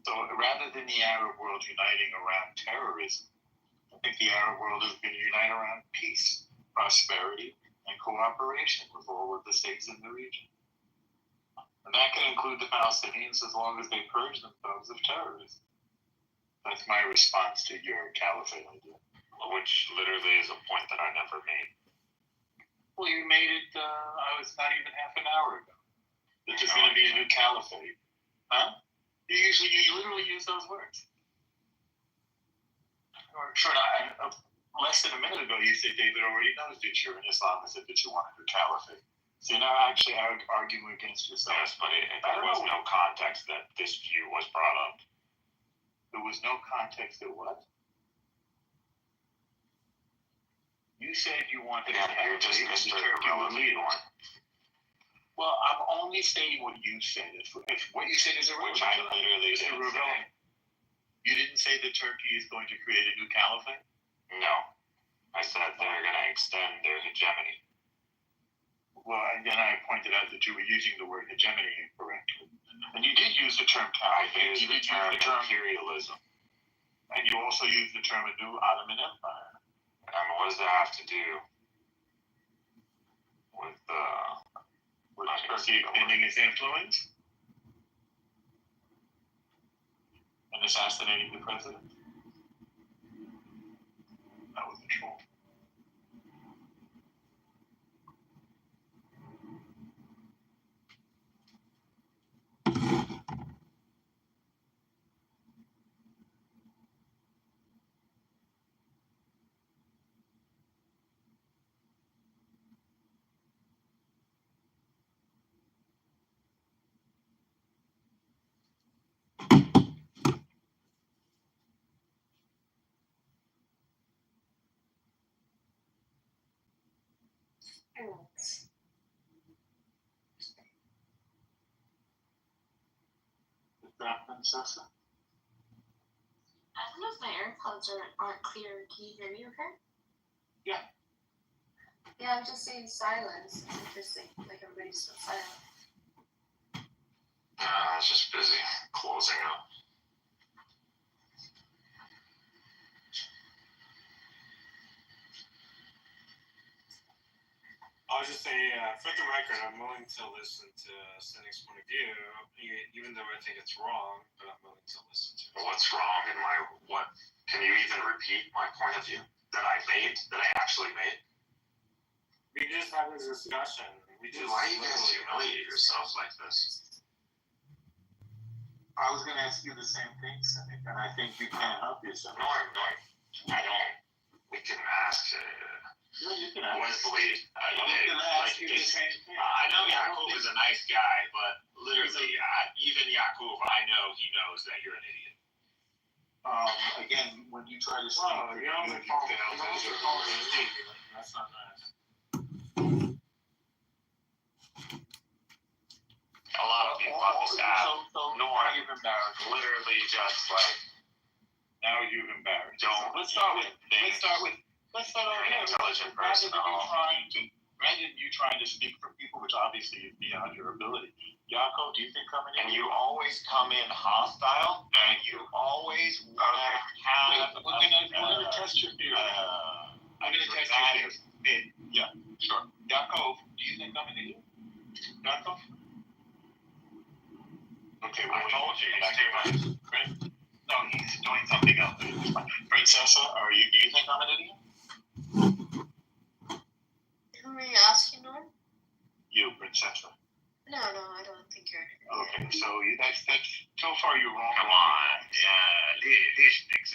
[SPEAKER 14] So rather than the Arab world uniting around terrorism, I think the Arab world is going to unite around peace, prosperity, and cooperation with all of the states in the region. And that can include the Palestinians as long as they purge themselves of terrorism. That's my response to your caliphate idea.
[SPEAKER 19] Which literally is a point that I never made.
[SPEAKER 14] Well, you made it, I was not even half an hour ago. That there's going to be a new caliphate. Huh? You literally use those words. Sure, less than a minute ago, you said David already knows that you're an Islamist and that you want a new caliphate. So you're not actually arguing against yourself.
[SPEAKER 19] Yes, but there was no context that this view was brought up.
[SPEAKER 14] There was no context that what? You said you wanted to have
[SPEAKER 19] you're just Mr. Irrelevant.
[SPEAKER 14] Well, I'm only stating what you said. If what you said is irrelevant,
[SPEAKER 19] which I literally didn't say.
[SPEAKER 14] You didn't say that Turkey is going to create a new caliphate?
[SPEAKER 19] No. I said they're going to extend their hegemony.
[SPEAKER 14] Well, and then I pointed out that you were using the word hegemony incorrectly. And you did use the term caliphate. You did use the term
[SPEAKER 19] imperialism.
[SPEAKER 14] And you also used the term a new Ottoman Empire.
[SPEAKER 19] And what does that have to do with
[SPEAKER 14] Turkey extending its influence? And assassinating the president? That was the troll. Princessa?
[SPEAKER 15] I don't know if my AirPods aren't clear. Can you hear me okay?
[SPEAKER 14] Yeah.
[SPEAKER 15] Yeah, I'm just saying silence. It's interesting. Like everybody's so silent.
[SPEAKER 19] I was just busy closing up.
[SPEAKER 21] I'll just say, for the record, I'm willing to listen to Cynic's point of view, even though I think it's wrong, but I'm willing to listen to it.
[SPEAKER 19] What's wrong in what? Can you even repeat my point of view that I actually made?
[SPEAKER 21] We just had this discussion.
[SPEAKER 19] Why do you guys humiliate yourselves like this?
[SPEAKER 14] I was going to ask you the same thing, Cynic, and I think you can't help yourself.
[SPEAKER 19] No, I don't. We can ask.
[SPEAKER 14] No, you can ask.
[SPEAKER 19] Wesley,
[SPEAKER 14] I
[SPEAKER 19] know Yaakov is a nice guy, but literally, even Yaakov, I know he knows that you're an idiot.
[SPEAKER 14] Again, when you try to speak, that's not nice.
[SPEAKER 19] A lot of people on this app, literally just like.
[SPEAKER 14] Now you've embarrassed.
[SPEAKER 19] Let's start over here.
[SPEAKER 14] Intelligent person. Rather than you trying to speak for people, which obviously is beyond your ability. Yaakov, do you think coming in?
[SPEAKER 19] And you always come in hostile, and you always want to have.
[SPEAKER 14] We're gonna test your theory. I'm gonna test your theory. Yeah, sure. Yaakov, do you think I'm an idiot? Yaakov? Okay, well, I told you. No, he's doing something else. Princessa, do you think I'm an idiot?
[SPEAKER 15] Who are you asking, Norm?
[SPEAKER 14] You, Princessa.
[SPEAKER 15] No, I don't think you're.
[SPEAKER 14] Okay, so that's so far you're wrong.
[SPEAKER 17] Come on, Lishniks.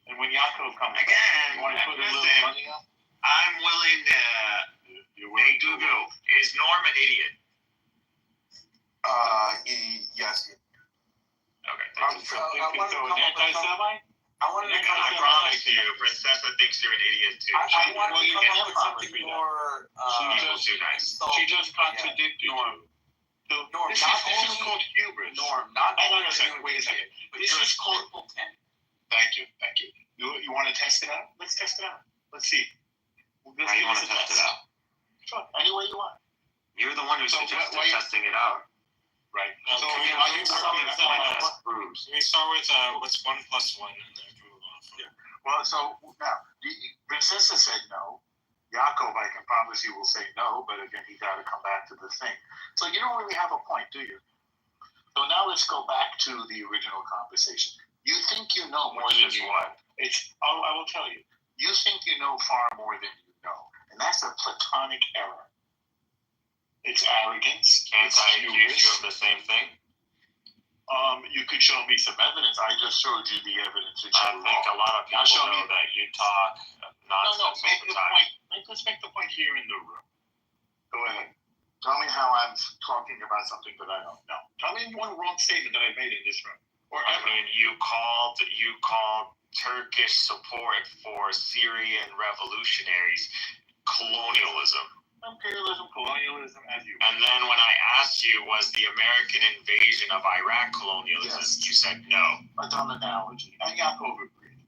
[SPEAKER 14] And when Yaakov comes
[SPEAKER 17] Again,
[SPEAKER 14] you want to put a little
[SPEAKER 17] listen,
[SPEAKER 14] money up?
[SPEAKER 17] I'm willing to. Hey, Google, is Norm an idiot?
[SPEAKER 11] Yes.
[SPEAKER 17] Okay.
[SPEAKER 11] I wanted to come up with something. I wanted to come
[SPEAKER 17] I
[SPEAKER 11] up with
[SPEAKER 17] promise
[SPEAKER 11] something.
[SPEAKER 17] you, Princessa thinks you're an idiot too.
[SPEAKER 11] I wanted
[SPEAKER 17] Well,
[SPEAKER 11] to
[SPEAKER 17] you
[SPEAKER 11] come
[SPEAKER 17] can
[SPEAKER 11] up with something more.
[SPEAKER 17] too nice.
[SPEAKER 14] She just contradicted
[SPEAKER 11] Norm.
[SPEAKER 14] So
[SPEAKER 11] Norm,
[SPEAKER 14] this
[SPEAKER 11] not
[SPEAKER 14] is
[SPEAKER 11] only
[SPEAKER 14] called hubris.
[SPEAKER 11] Norm, not
[SPEAKER 14] Hang on
[SPEAKER 11] only
[SPEAKER 14] a second. Wait a second. This is called. Thank you. You want to test it out? Let's test it out. Let's see.
[SPEAKER 17] How do you want to test it out?
[SPEAKER 14] Sure. Any way you want.
[SPEAKER 17] You're the one who
[SPEAKER 14] So
[SPEAKER 17] suggested
[SPEAKER 14] why-
[SPEAKER 17] testing it out.
[SPEAKER 14] Right.
[SPEAKER 19] So
[SPEAKER 14] So
[SPEAKER 19] we
[SPEAKER 14] are you
[SPEAKER 19] start
[SPEAKER 14] working
[SPEAKER 19] with,
[SPEAKER 14] on
[SPEAKER 19] what proves? We start with what's 1 + 1, and then move on from there.
[SPEAKER 14] Well, so now, Princessa said no. Yaakov, I can promise you, will say no, but again, he got to come back to the thing. So you don't really have a point, do you? So now let's go back to the original conversation. You think you know more than you know. I will tell you. You think you know far more than you know, and that's a platonic error. It's arrogance.
[SPEAKER 17] Can't
[SPEAKER 14] it's
[SPEAKER 17] I accuse you
[SPEAKER 14] hubris.
[SPEAKER 17] of the same thing?
[SPEAKER 14] You could show me some evidence. I just showed you the evidence that
[SPEAKER 17] I
[SPEAKER 14] you're
[SPEAKER 17] think
[SPEAKER 14] wrong.
[SPEAKER 17] a lot of
[SPEAKER 14] Now
[SPEAKER 17] people
[SPEAKER 14] show
[SPEAKER 17] know
[SPEAKER 14] me.
[SPEAKER 17] that you talk nonsense all
[SPEAKER 14] Make
[SPEAKER 17] the
[SPEAKER 14] the
[SPEAKER 17] time.
[SPEAKER 14] point. Let's make the point here in the room. Go ahead. Tell me how I'm talking about something that I don't know. Tell me one wrong statement that I made in this room. Or
[SPEAKER 17] I
[SPEAKER 14] ever.
[SPEAKER 17] mean, you called Turkish support for Syrian revolutionaries colonialism.
[SPEAKER 14] Imperialism, colonialism, as you.
[SPEAKER 17] And then when I asked you, was the American invasion of Iraq colonialism?
[SPEAKER 14] Yes.
[SPEAKER 17] You said no.
[SPEAKER 14] A dumb analogy. And Yaakov agreed.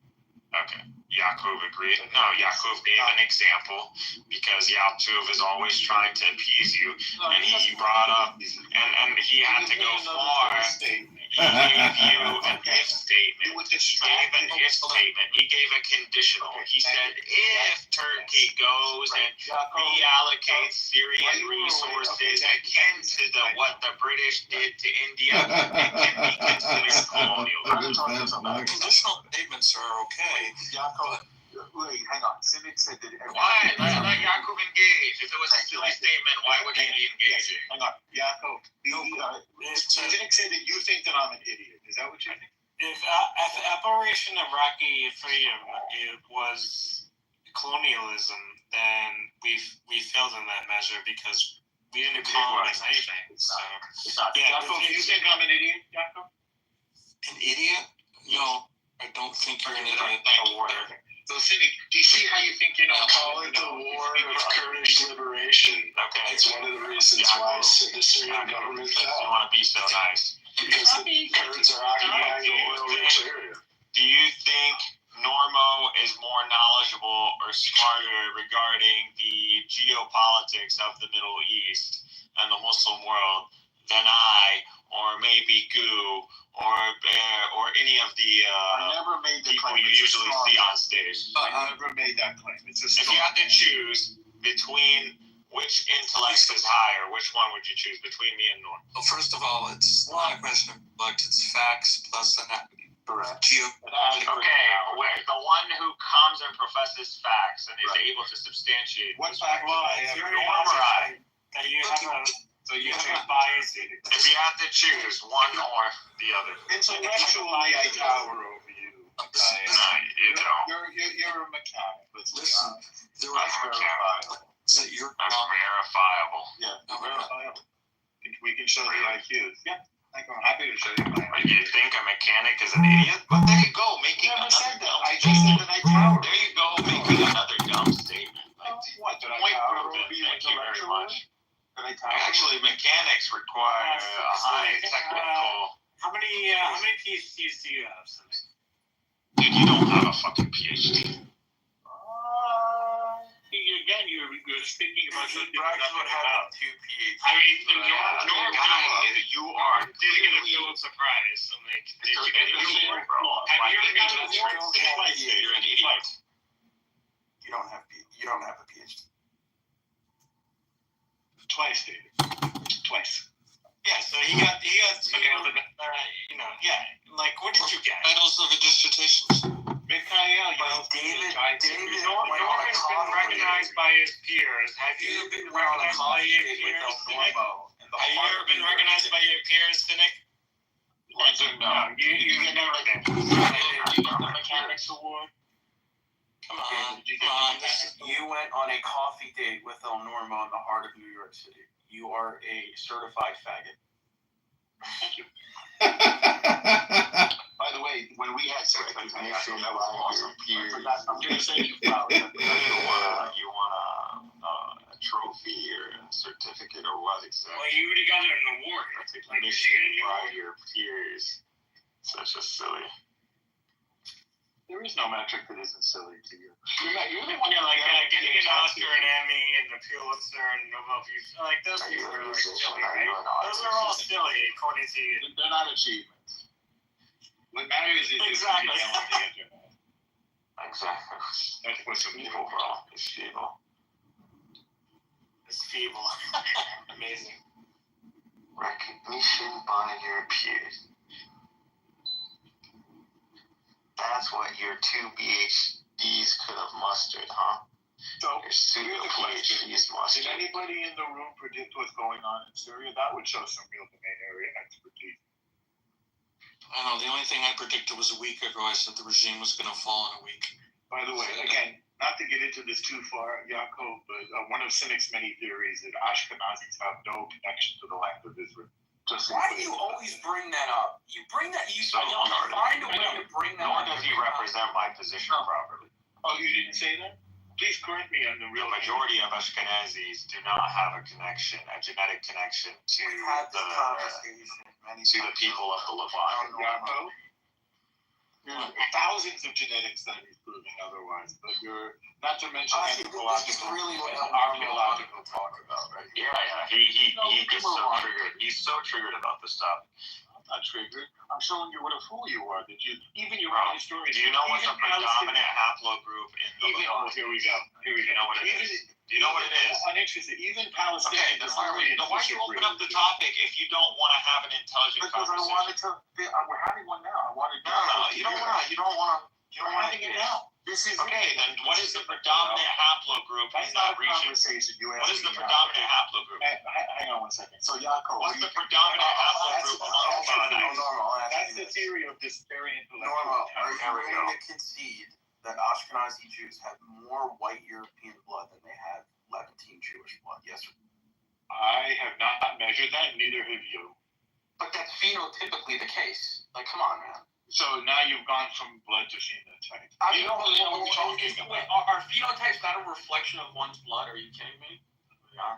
[SPEAKER 17] Okay. Yaakov agreed. No, Yaakov gave an example because Yaakov is always trying to appease you, and he brought up, and he had to go far. He gave you an if statement. He gave a conditional. He said if Turkey goes and reallocates Syrian resources akin to what the British did to India, it can be considered colonialism.
[SPEAKER 11] Conditional statements are okay.
[SPEAKER 14] Yaakov, wait, hang on. Cynic said that.
[SPEAKER 17] Why? Let Yaakov engage. If it was a silly statement, why would he be engaging?
[SPEAKER 14] Hang on. Yaakov, Cynic said that you think that I'm an idiot. Is that what you think?
[SPEAKER 19] If Operation Iraqi Freedom it was colonialism, then we failed in that measure because we didn't colonize anything. So yeah,
[SPEAKER 14] Yaakov, do you think I'm an idiot, Yaakov?
[SPEAKER 11] An idiot? No, I don't think you're an idiot.
[SPEAKER 14] So, Cynic, do you see how you think you're not
[SPEAKER 11] Call it the war of Kurdish liberation.
[SPEAKER 17] Okay.
[SPEAKER 11] It's one of the reasons why the Syrian government
[SPEAKER 17] You
[SPEAKER 11] fell.
[SPEAKER 17] want to be so nice.
[SPEAKER 11] Because the Kurds are occupying the oil-rich area.
[SPEAKER 17] Do you think Normo is more knowledgeable or smarter regarding the geopolitics of the Middle East and the Muslim world than I, or maybe Goo, or any of the
[SPEAKER 14] I never made the
[SPEAKER 17] people
[SPEAKER 14] claim.
[SPEAKER 17] you
[SPEAKER 14] It's a
[SPEAKER 17] usually
[SPEAKER 14] strong
[SPEAKER 17] see
[SPEAKER 14] man.
[SPEAKER 17] on stage?
[SPEAKER 14] I never made that claim. It's a
[SPEAKER 17] If
[SPEAKER 14] strong
[SPEAKER 17] you had to
[SPEAKER 14] man.
[SPEAKER 17] choose between which intellect is higher, which one would you choose between me and Norm?
[SPEAKER 11] Well, first of all, it's not a question of intellect, it's facts plus an
[SPEAKER 14] Correct.
[SPEAKER 17] Okay, wait, the one who comes and professes facts and is able to substantiate.
[SPEAKER 14] What fact do I have?
[SPEAKER 19] Theory
[SPEAKER 17] Norm or I?
[SPEAKER 19] that you have a
[SPEAKER 14] So you
[SPEAKER 19] have
[SPEAKER 14] think
[SPEAKER 19] a bias.
[SPEAKER 17] If you had to choose one or the other.
[SPEAKER 14] intellectually I tower over you.
[SPEAKER 17] No, you don't.
[SPEAKER 14] You're a mechanic. Let's be
[SPEAKER 11] Listen,
[SPEAKER 14] honest.
[SPEAKER 11] there
[SPEAKER 17] That's
[SPEAKER 11] are
[SPEAKER 17] verifiable.
[SPEAKER 11] that you're
[SPEAKER 17] That's verifiable.
[SPEAKER 14] Yeah, verifiable. We can show the IQs. Yeah, I'm happy to show you my
[SPEAKER 17] But you think a mechanic is an idiot? But there you go, making
[SPEAKER 14] never
[SPEAKER 17] another
[SPEAKER 14] said that.
[SPEAKER 17] dumb
[SPEAKER 14] I just said that I tower.
[SPEAKER 17] There you go, making another dumb statement.
[SPEAKER 14] What, did I
[SPEAKER 17] Point
[SPEAKER 14] tower
[SPEAKER 17] proven.
[SPEAKER 14] over you
[SPEAKER 17] Thank you very
[SPEAKER 14] intellectually?
[SPEAKER 17] much.
[SPEAKER 14] Did I tower?
[SPEAKER 17] Actually, mechanics require a high technical.
[SPEAKER 19] How many PhDs do you have? Something?
[SPEAKER 17] Dude, you don't have a fucking PhD.
[SPEAKER 14] Again, you're speaking about something
[SPEAKER 11] Brax
[SPEAKER 14] nothing
[SPEAKER 11] would have
[SPEAKER 14] about.
[SPEAKER 11] 2 PhDs.
[SPEAKER 17] I mean,
[SPEAKER 14] Yeah.
[SPEAKER 17] you are.
[SPEAKER 19] Did you get a Pulitzer Prize? I'm like, did you get a
[SPEAKER 17] Have
[SPEAKER 19] Have you ever gotten an award?
[SPEAKER 17] You're an idiot.
[SPEAKER 11] You don't have a PhD.
[SPEAKER 14] Twice, David. Twice.
[SPEAKER 19] Yeah, so he got like what did you get?
[SPEAKER 11] Titles of a dissertation.
[SPEAKER 14] Mikhail,
[SPEAKER 11] David
[SPEAKER 19] Norman's been recognized by his
[SPEAKER 21] peers, have you been
[SPEAKER 16] went on a
[SPEAKER 21] recognized by
[SPEAKER 16] coffee
[SPEAKER 21] your
[SPEAKER 16] date with
[SPEAKER 21] peers,
[SPEAKER 16] El
[SPEAKER 21] Cynic?
[SPEAKER 16] Normo in the
[SPEAKER 21] Have you
[SPEAKER 16] heart
[SPEAKER 21] ever
[SPEAKER 16] of
[SPEAKER 21] been
[SPEAKER 16] New York
[SPEAKER 21] recognized
[SPEAKER 16] City.
[SPEAKER 21] by your peers, Cynic?
[SPEAKER 5] Answer no.
[SPEAKER 21] You never did.
[SPEAKER 5] Did you get the Mechanics Award?
[SPEAKER 16] Come on,
[SPEAKER 5] Did you
[SPEAKER 16] come
[SPEAKER 5] get
[SPEAKER 16] on.
[SPEAKER 5] the Mechanics Award?
[SPEAKER 16] You went on a coffee date with El Normo in the heart of New York City. You are a certified faggot.
[SPEAKER 5] Thank you. By the way, when we had sex, I think that was awesome. I'm gonna say you proud.
[SPEAKER 17] You want a trophy or a certificate or what exactly?
[SPEAKER 21] Well, you already got an award.
[SPEAKER 17] Initiated by your peers. Such a silly.
[SPEAKER 5] There is no metric that isn't silly to you.
[SPEAKER 21] You're the one like getting an Oscar, an Emmy, and the Pulitzer, and Nobel Peace. Like those things are like silly, right? Those are all silly according to you.
[SPEAKER 5] They're not achievements. What matters is
[SPEAKER 21] Exactly.
[SPEAKER 5] if you get on the internet.
[SPEAKER 17] Exactly.
[SPEAKER 5] That's what's
[SPEAKER 17] Evil, bro. It's evil.
[SPEAKER 21] It's feeble. Amazing.
[SPEAKER 17] Recognition by your peers. That's what your 2 PhDs could have mustered, huh?
[SPEAKER 5] So,
[SPEAKER 17] your pseudo PhDs mustered.
[SPEAKER 5] Did anybody in the room predict what's going on in Syria? That would show some real domain area expertise.
[SPEAKER 13] I know, the only thing I predicted was a week ago. I said the regime was going to fall in a week.
[SPEAKER 5] By the way, again, not to get into this too far, Yaakov, but one of Cynic's many theories is Ashkenazis have no connection to the land of Israel.
[SPEAKER 16] Why do you always bring that up? You bring that, you
[SPEAKER 17] So
[SPEAKER 16] find a way to bring that
[SPEAKER 17] nor
[SPEAKER 16] up.
[SPEAKER 17] does he represent my position properly.
[SPEAKER 5] Oh, you didn't say that? Please correct me on the
[SPEAKER 17] The
[SPEAKER 5] real
[SPEAKER 17] majority of Ashkenazis do not have a connection, a genetic connection to to the people of the Levant.
[SPEAKER 5] Yaakov? There are thousands of genetic studies proving otherwise, but you're not to mention anthropological, archaeological talk about, right?
[SPEAKER 17] Yeah. He gets so triggered. He's so triggered about this stuff.
[SPEAKER 5] I'm not triggered. I'm showing you what a fool you are. That you, even your own historians.
[SPEAKER 17] Do you know what's a predominant haplogroup in the Levant?
[SPEAKER 5] Here we go.
[SPEAKER 17] Do you know what it is? Do you know what it is?
[SPEAKER 5] Uninterested. Even Palestinians.
[SPEAKER 17] Okay, then why you open up the topic if you don't want to have an intelligent
[SPEAKER 5] because
[SPEAKER 17] conversation?
[SPEAKER 5] I wanted to. We're having one now. I wanted.
[SPEAKER 17] No, you don't want to. You don't want
[SPEAKER 5] having it now. This is
[SPEAKER 17] okay. Then what is the predominant haplogroup in that region? What is the predominant haplogroup?
[SPEAKER 5] Hang on one second. So Yaakov,
[SPEAKER 17] what's the predominant haplogroup among Lebanese?
[SPEAKER 5] That's the theory of this very intellectual.
[SPEAKER 16] Normal, are you willing to concede that Ashkenazi Jews have more white European blood than they have Levantine Jewish blood? Yes or no?
[SPEAKER 5] I have not measured that, neither have you.
[SPEAKER 16] But that's phenotypically the case. Like, come on, man.
[SPEAKER 5] So now you've gone from blood to phenotype.
[SPEAKER 16] You don't really know what you're talking about. Are phenotypes not a reflection of one's blood? Are you kidding me?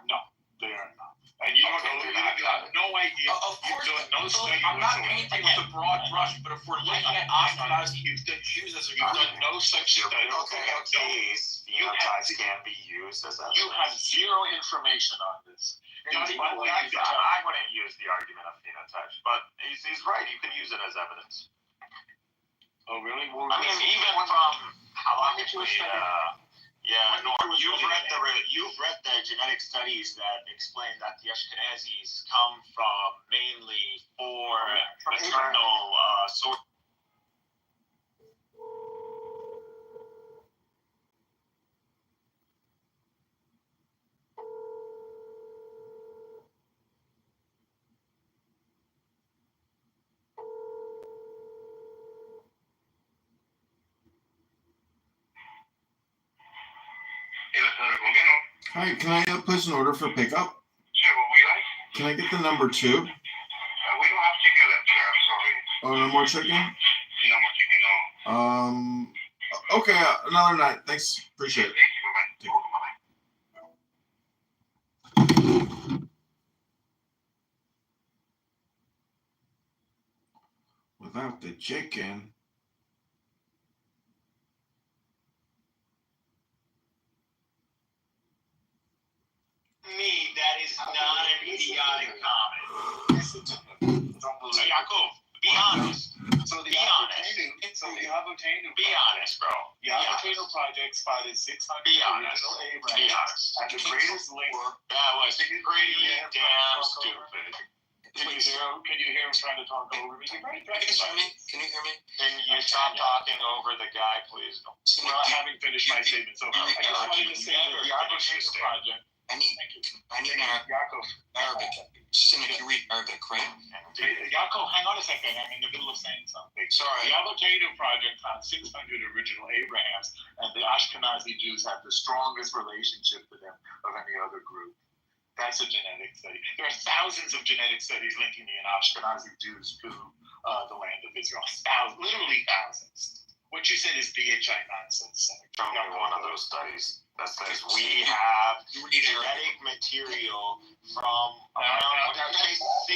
[SPEAKER 5] No, they are not. And you don't know, you have no idea.
[SPEAKER 16] Of course,
[SPEAKER 5] no study
[SPEAKER 16] I'm not painting with a broad brush, but if we're looking at Ashkenazi Jews as a
[SPEAKER 5] you've done no such study.
[SPEAKER 17] These phenotypes can be used as evidence.
[SPEAKER 5] You have zero information on this.
[SPEAKER 17] I wouldn't use the argument of phenotypes, but he's right. You can use it as evidence.
[SPEAKER 5] Oh, really?
[SPEAKER 17] Well, I mean, even from halachically, Norm, you've read the genetic studies that explain that the Ashkenazis come from mainly 4 maternal sources.
[SPEAKER 6] Hi, can I place an order for pickup?
[SPEAKER 1] Sure, what we like?
[SPEAKER 6] Can I get the number 2?
[SPEAKER 1] We don't have chicken left here, I'm sorry.
[SPEAKER 6] Oh, no more chicken?
[SPEAKER 1] No more chicken, no.
[SPEAKER 6] Okay, another night. Thanks. Appreciate it. Without the chicken.
[SPEAKER 17] Me, that is not an idiotic comment. So, Yaakov, be honest.
[SPEAKER 5] So
[SPEAKER 17] be honest.
[SPEAKER 5] The Avotenu.
[SPEAKER 17] Be honest, bro.
[SPEAKER 5] The Avotenu project spotted 600 original Abrahams at the greatest length.
[SPEAKER 17] That was pretty damn stupid.
[SPEAKER 5] Can you hear him trying to talk over me? You're very
[SPEAKER 13] Can you hear me? Can you hear me?
[SPEAKER 17] Can you stop talking over the guy, please?
[SPEAKER 5] Well, I haven't finished my statement, so I just wanted to say that the Arbitration Project.
[SPEAKER 13] I need
[SPEAKER 5] Yaakov.
[SPEAKER 13] Arabic. Cynic, you read Arabic, right?
[SPEAKER 5] Yaakov, hang on a second. I'm in the middle of saying something.
[SPEAKER 13] Sorry.
[SPEAKER 5] The Avotaynu Project found 600 original Abrahams, and the Ashkenazi Jews have the strongest relationship to them of any other group. That's a genetic study. There are thousands of genetic studies linking the Ashkenazi Jews to the land of Israel. Thousands, literally thousands. What you said is BHI nonsense.
[SPEAKER 17] Show me one of those studies that says we have genetic material from around 60.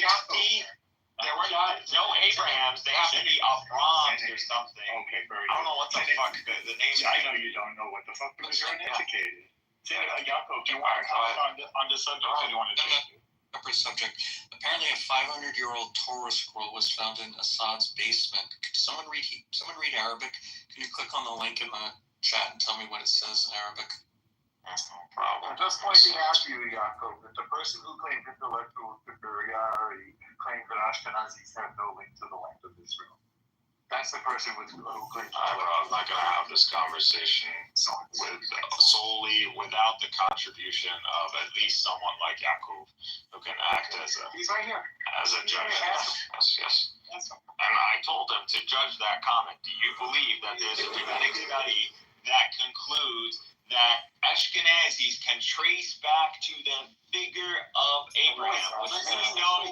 [SPEAKER 17] There were no Abrahams. They have to be Abrams or something.
[SPEAKER 5] Okay, very good.
[SPEAKER 17] I don't know what the fuck the name is.
[SPEAKER 5] I know you don't know what the fuck because you're uneducated. Yaakov, do you want to comment on the subject or do you want to change it?
[SPEAKER 13] Separate subject. Apparently, a 500-year-old Torah scroll was found in Assad's basement. Could someone read Arabic? Can you click on the link in the chat and tell me what it says in Arabic?
[SPEAKER 17] That's no problem.
[SPEAKER 5] I'm just pointing out to you, Yaakov, that the person who claimed intellectual superiority claimed that Ashkenazis have no link to the land of Israel. That's the person who claims.
[SPEAKER 17] I'm not going to have this conversation solely without the contribution of at least someone like Yaakov, who can act as a
[SPEAKER 5] He's right here.
[SPEAKER 17] As a judge. Yes. And I told him to judge that comment. Do you believe that there's a genetic study that concludes that Ashkenazis can trace back to the figure of Abraham, which we know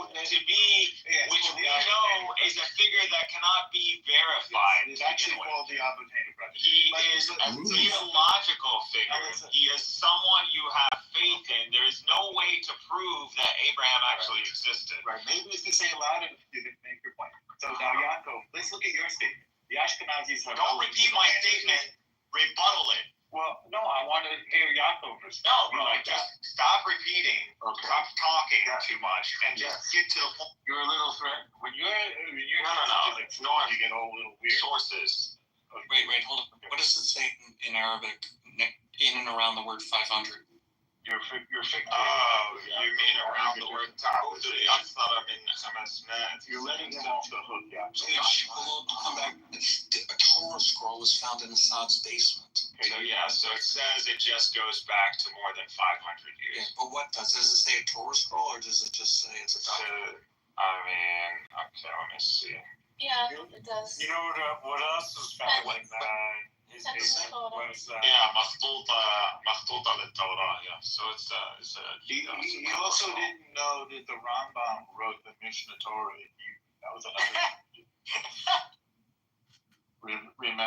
[SPEAKER 17] is a figure that cannot be verified.
[SPEAKER 5] It's actually called the Avotaynu Project.
[SPEAKER 17] He is a theological figure. He is someone you have faith in. There is no way to prove that Abraham actually existed.
[SPEAKER 5] Right. Maybe it's the same loud if you didn't make your point. So now, Yaakov, let's look at your statement. The Ashkenazis have.
[SPEAKER 17] Don't repeat my statement. Rebuttal it.
[SPEAKER 5] Well, no, I want to hear Yaakov first.
[SPEAKER 17] No, bro, just stop repeating. Okay. Stop talking too much, and just get to the point.
[SPEAKER 5] You're a little threat. When you're
[SPEAKER 17] no.
[SPEAKER 5] You get all a little weird.
[SPEAKER 17] Sources.
[SPEAKER 13] Wait, hold on. What does it say in Arabic in and around the word 500?
[SPEAKER 5] You're fixated.
[SPEAKER 17] Oh, you mean around the word ta'ud.
[SPEAKER 5] You're letting him off the hook, yeah.
[SPEAKER 13] Come back. A Torah scroll was found in Assad's basement.
[SPEAKER 17] So it says it just goes back to more than 500 years.
[SPEAKER 13] Yeah, but what does it say? A Torah scroll, or does it just say it's a document?
[SPEAKER 17] Okay, let me see.
[SPEAKER 15] Yeah, it does.
[SPEAKER 21] You know what else was found in his basement was
[SPEAKER 17] Makhtuta al-Torah. Yeah, so it's a.
[SPEAKER 5] He also didn't know that the Rambam wrote the Mishnah Torah. That was another. Remember?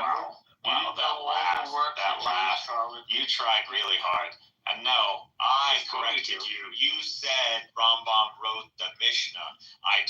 [SPEAKER 17] Wow, that laugh. You tried really hard. And no, I corrected you. You said Rambam wrote the Mishnah. I